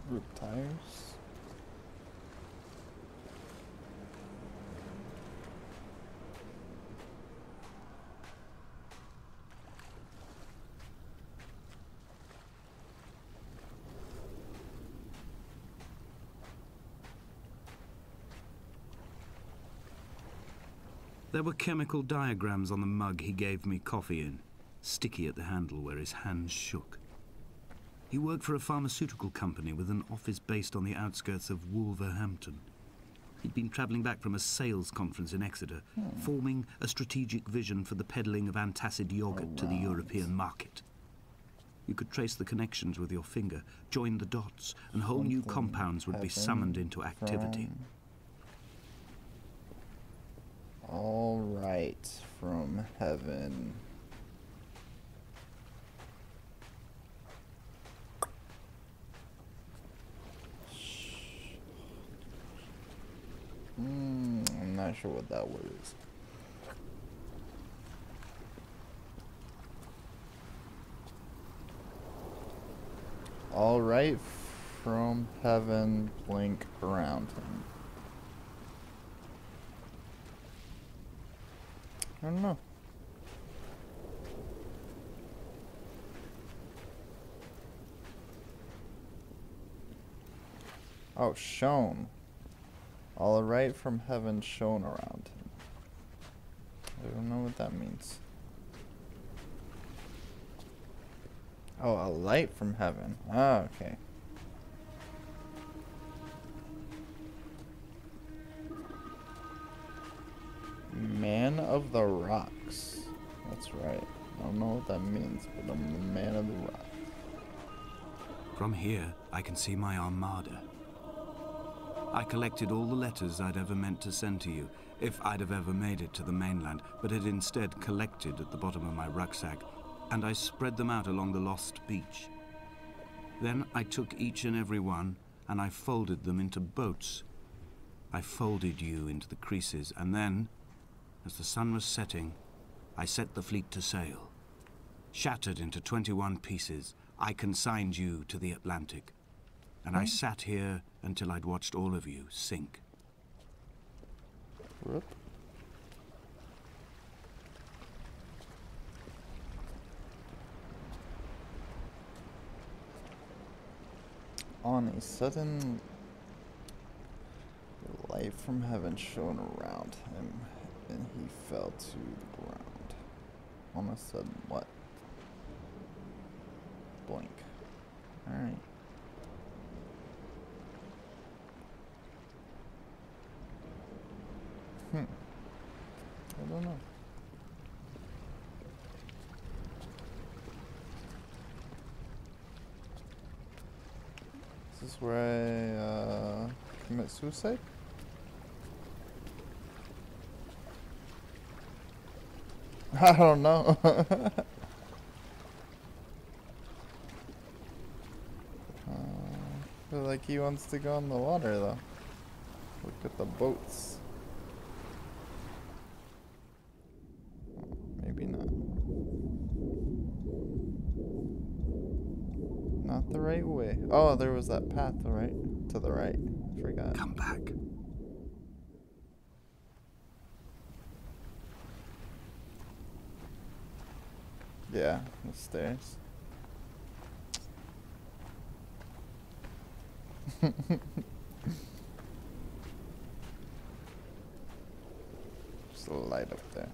Group tires. There were chemical diagrams on the mug he gave me coffee in, sticky at the handle where his hands shook. He worked for a pharmaceutical company with an office based on the outskirts of Wolverhampton. He'd been travelling back from a sales conference in Exeter, forming a strategic vision for the peddling of antacid yogurt to the European market. You could trace the connections with your finger, join the dots, and whole new compounds would be summoned into activity. All right, from heaven. I'm not sure what that word is. All right, from heaven, blink around him. I don't know. Oh, shone. All right from heaven shone around him. I don't know what that means. Oh, a light from heaven. Ah, okay. Man of the rocks. That's right. I don't know what that means, but I'm the man of the rocks. From here, I can see my armada. I collected all the letters I'd ever meant to send to you, if I'd have ever made it to the mainland, but had instead collected at the bottom of my rucksack, and I spread them out along the lost beach. Then I took each and every one, and I folded them into boats. I folded you into the creases, and then, as the sun was setting, I set the fleet to sail. Shattered into 21 pieces, I consigned you to the Atlantic, and I sat here until I'd watched all of you sink. Whoop. On a sudden, the light from heaven shone around him, and he fell to the ground. On a sudden, what? Blink. Alright. This is where I commit suicide? I don't know. I feel like he wants to go in the water though. Look at the boats. Maybe not. Not the right way. Oh, there was that path, right? To the right. Forgot. Come back. Yeah, the stairs. Just a light up there.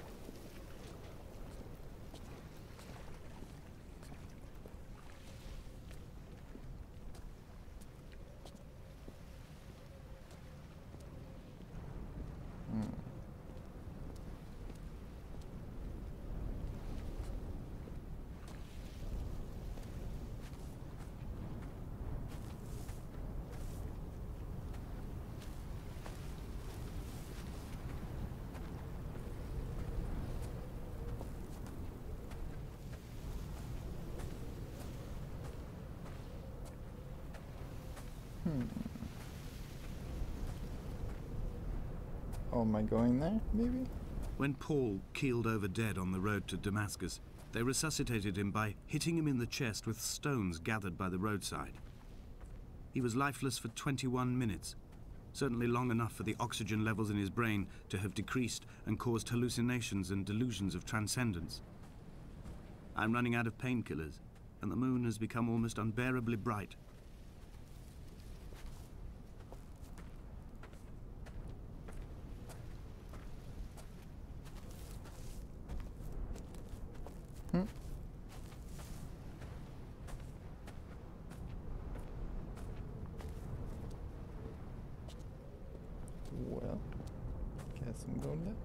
Oh, am I going there, maybe? When Paul keeled over dead on the road to Damascus, they resuscitated him by hitting him in the chest with stones gathered by the roadside. He was lifeless for 21 minutes, certainly long enough for the oxygen levels in his brain to have decreased and caused hallucinations and delusions of transcendence. I'm running out of painkillers, and the moon has become almost unbearably bright. Well, guess I'm going there.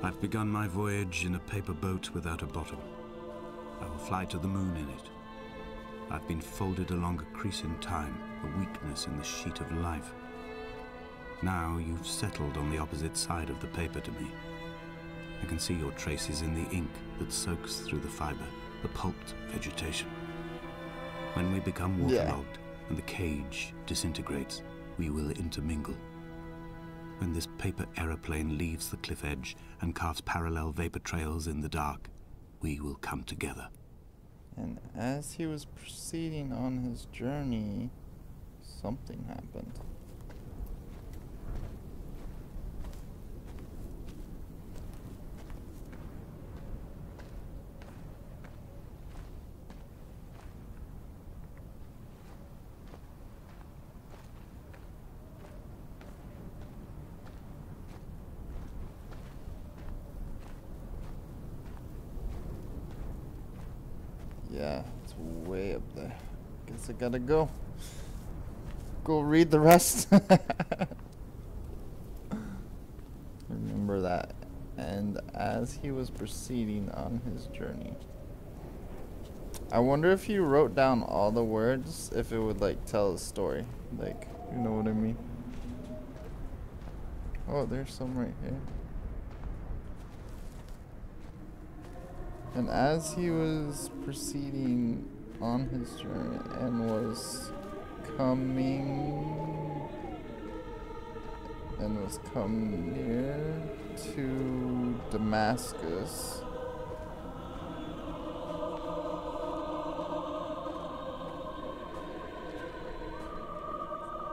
I've begun my voyage in a paper boat without a bottom. I will fly to the moon in it. I've been folded along a crease in time, a weakness in the sheet of life. Now you've settled on the opposite side of the paper to me. I can see your traces in the ink that soaks through the fiber, the pulped vegetation. When we become waterlogged and the cage disintegrates, we will intermingle. When this paper aeroplane leaves the cliff edge and carves parallel vapor trails in the dark, we will come together. And as he was proceeding on his journey, something happened. Yeah, it's way up there. Guess I gotta go. Go read the rest. Remember that. And as he was proceeding on his journey. I wonder if he wrote down all the words, if it would like tell a story. Like, you know what I mean? Oh, there's some right here. And as he was proceeding on his journey and was come near to Damascus,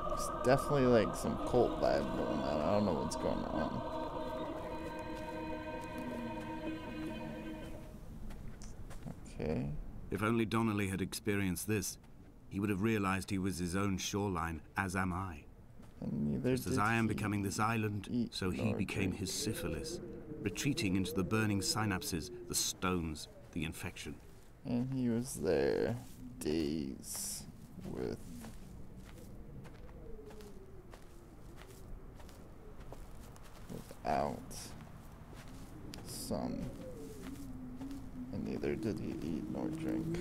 there's definitely like some cult vibe going on. I don't know what's going on. Okay. If only Donnelly had experienced this, he would have realized he was his own shoreline, as am I. And neither Just as did I am he becoming this island, eat so he nor became drink. his syphilis, retreating into the burning synapses, the stones, the infection. And he was there days without sun, and neither did he eat nor drink.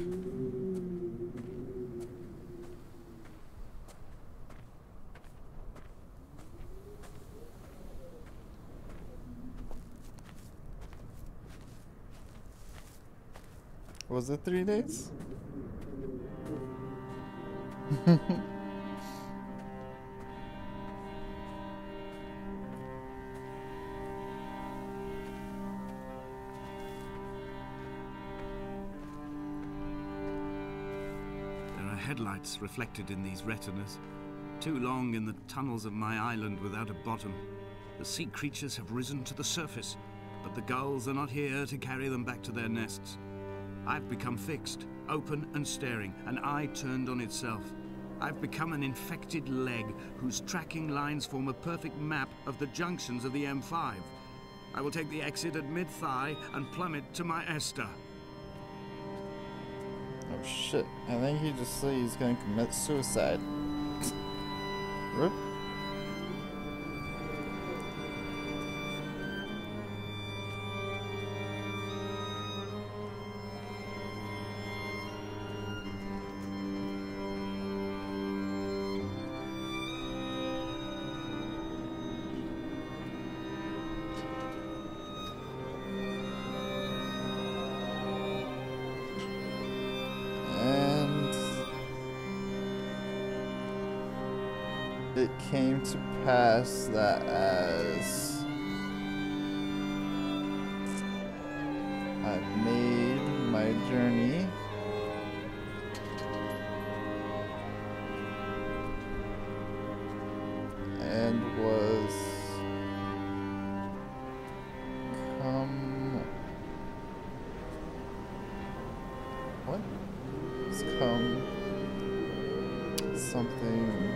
Was it 3 days? Headlights reflected in these retinas. Too long in the tunnels of my island without a bottom. The sea creatures have risen to the surface, but the gulls are not here to carry them back to their nests. I've become fixed, open and staring, an eye turned on itself. I've become an infected leg whose tracking lines form a perfect map of the junctions of the M5. I will take the exit at mid-thigh and plummet to my Esther. Oh shit, I think he just said he's gonna commit suicide. Rip. It came to pass that as I made my journey, and was something.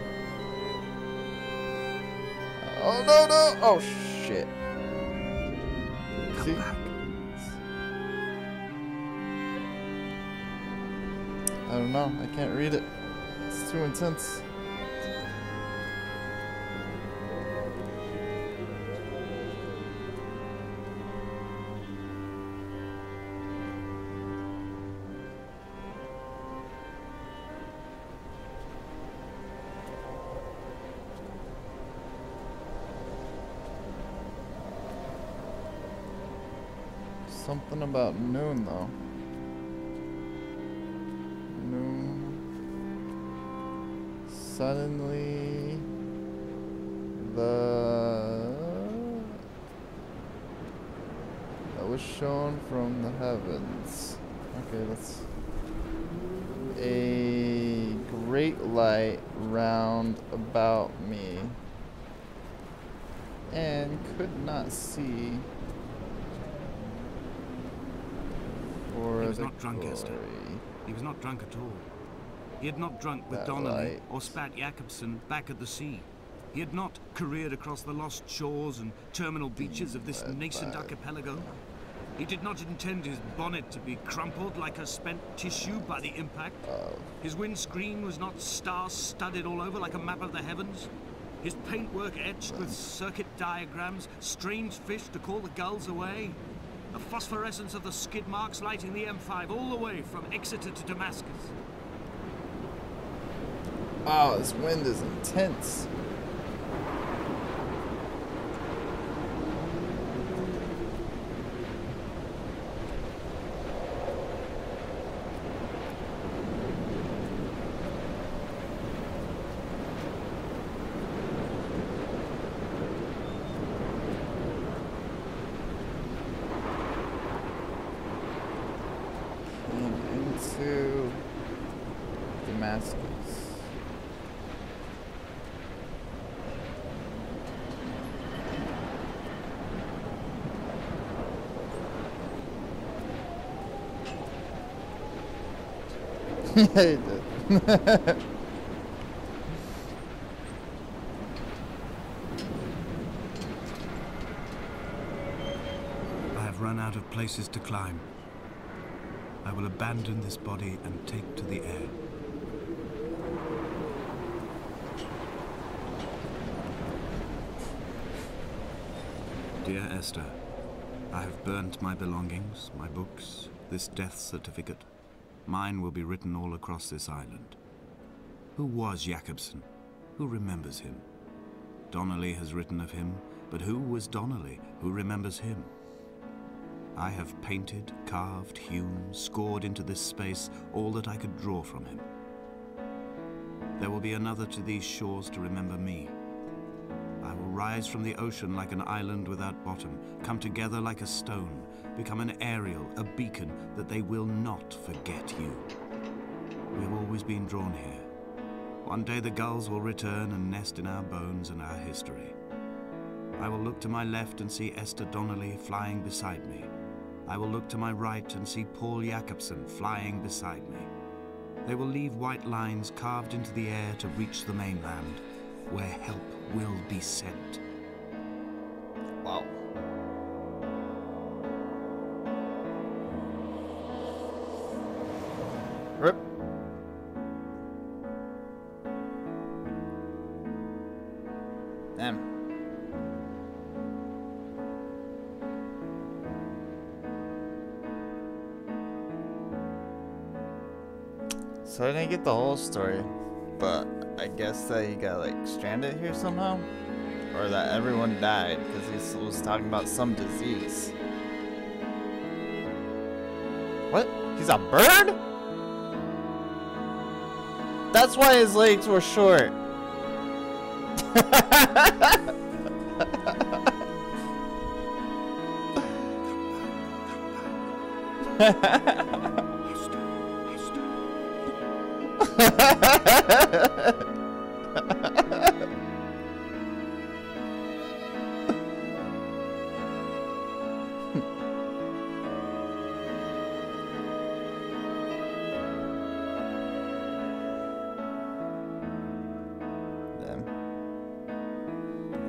Oh no no! Oh shit! See? I don't know. I can't read it. It's too intense. Something about noon, though. Noon. Suddenly, that was shown from the heavens. Okay, that's a great light round about me, and could not see. He was not drunk, Esther. He was not drunk at all. He had not drunk with Donnelly or spat Jakobsen back at the sea. He had not careered across the lost shores and terminal beaches of this nascent archipelago. He did not intend his bonnet to be crumpled like a spent tissue by the impact. His windscreen was not star-studded all over like a map of the heavens. His paintwork etched with circuit diagrams, strange fish to call the gulls away. The phosphorescence of the skid marks lighting the M5 all the way from Exeter to Damascus. Oh, this wind is intense. To Damascus. Yeah, he did. I have run out of places to climb. I will abandon this body and take to the air. Dear Esther, I have burnt my belongings, my books, this death certificate. Mine will be written all across this island. Who was Jakobsen? Who remembers him? Donnelly has written of him, but who was Donnelly? Who remembers him? I have painted, carved, hewn, scored into this space all that I could draw from him. There will be another to these shores to remember me. I will rise from the ocean like an island without bottom, come together like a stone, become an aerial, a beacon, that they will not forget you. We have always been drawn here. One day the gulls will return and nest in our bones and our history. I will look to my left and see Esther Donnelly flying beside me. I will look to my right and see Paul Jakobsen flying beside me. They will leave white lines carved into the air to reach the mainland, where help will be sent. Wow. Rip. Damn. So I didn't get the whole story, but I guess that he got like stranded here somehow, or that everyone died because he was talking about some disease. What? He's a bird? That's why his legs were short. Damn.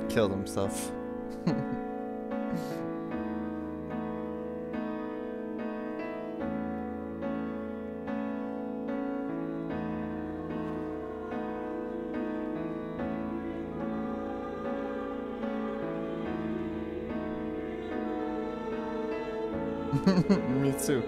Killed himself. Me too.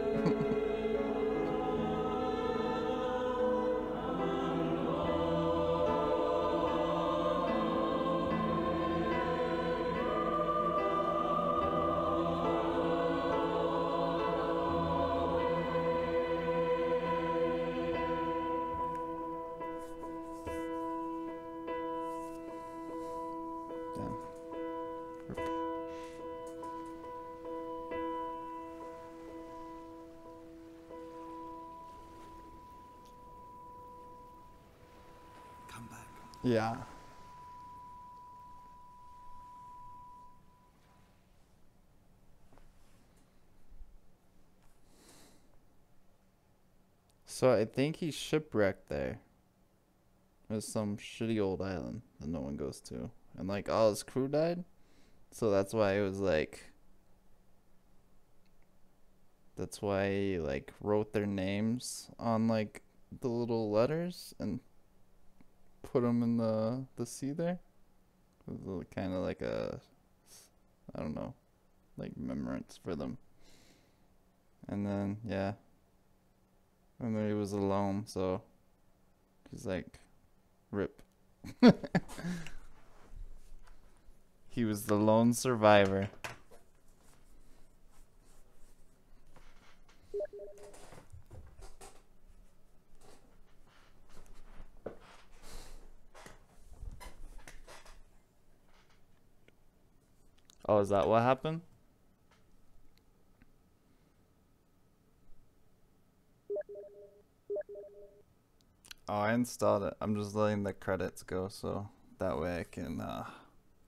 Damn. Come back. Yeah. So I think he's shipwrecked there. There's some shitty old island that no one goes to. And like all his crew died. So that's why it was like, that's why he like wrote their names on like the little letters and put them in the sea there. It was kind of like a, I don't know, like remembrance for them. And then yeah, and then he was alone, so he's like, rip. He was the lone survivor. Oh, is that what happened? Oh, I installed it. I'm just letting the credits go so that way I can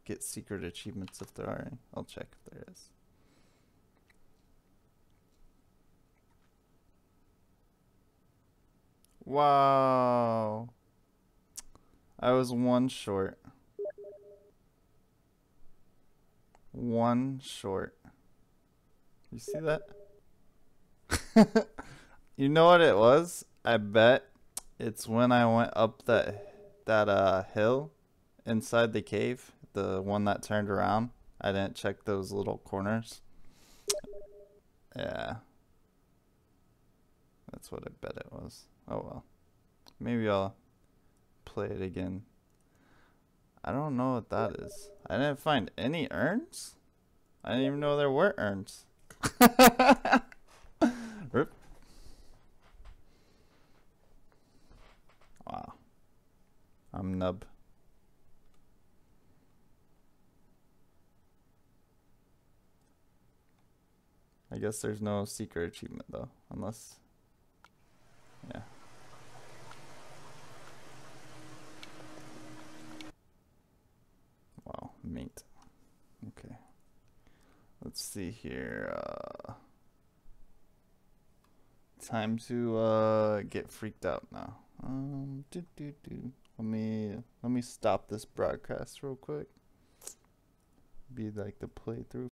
get secret achievements if there are any. I'll check if there is. Wow. I was one short. One short. You see that? You know what it was? I bet It's when I went up that hill inside the cave, the one that turned around. I didn't check those little corners. Yeah. That's what I bet it was. Oh well. Maybe I'll play it again. I don't know what that is. I didn't find any urns? I didn't even know there were urns. Rip. Wow. I'm nub. I guess there's no secret achievement though, unless, yeah. Wow, mate. Okay. Let's see here. Time to get freaked out now. Let me stop this broadcast real quick. Be like the playthrough.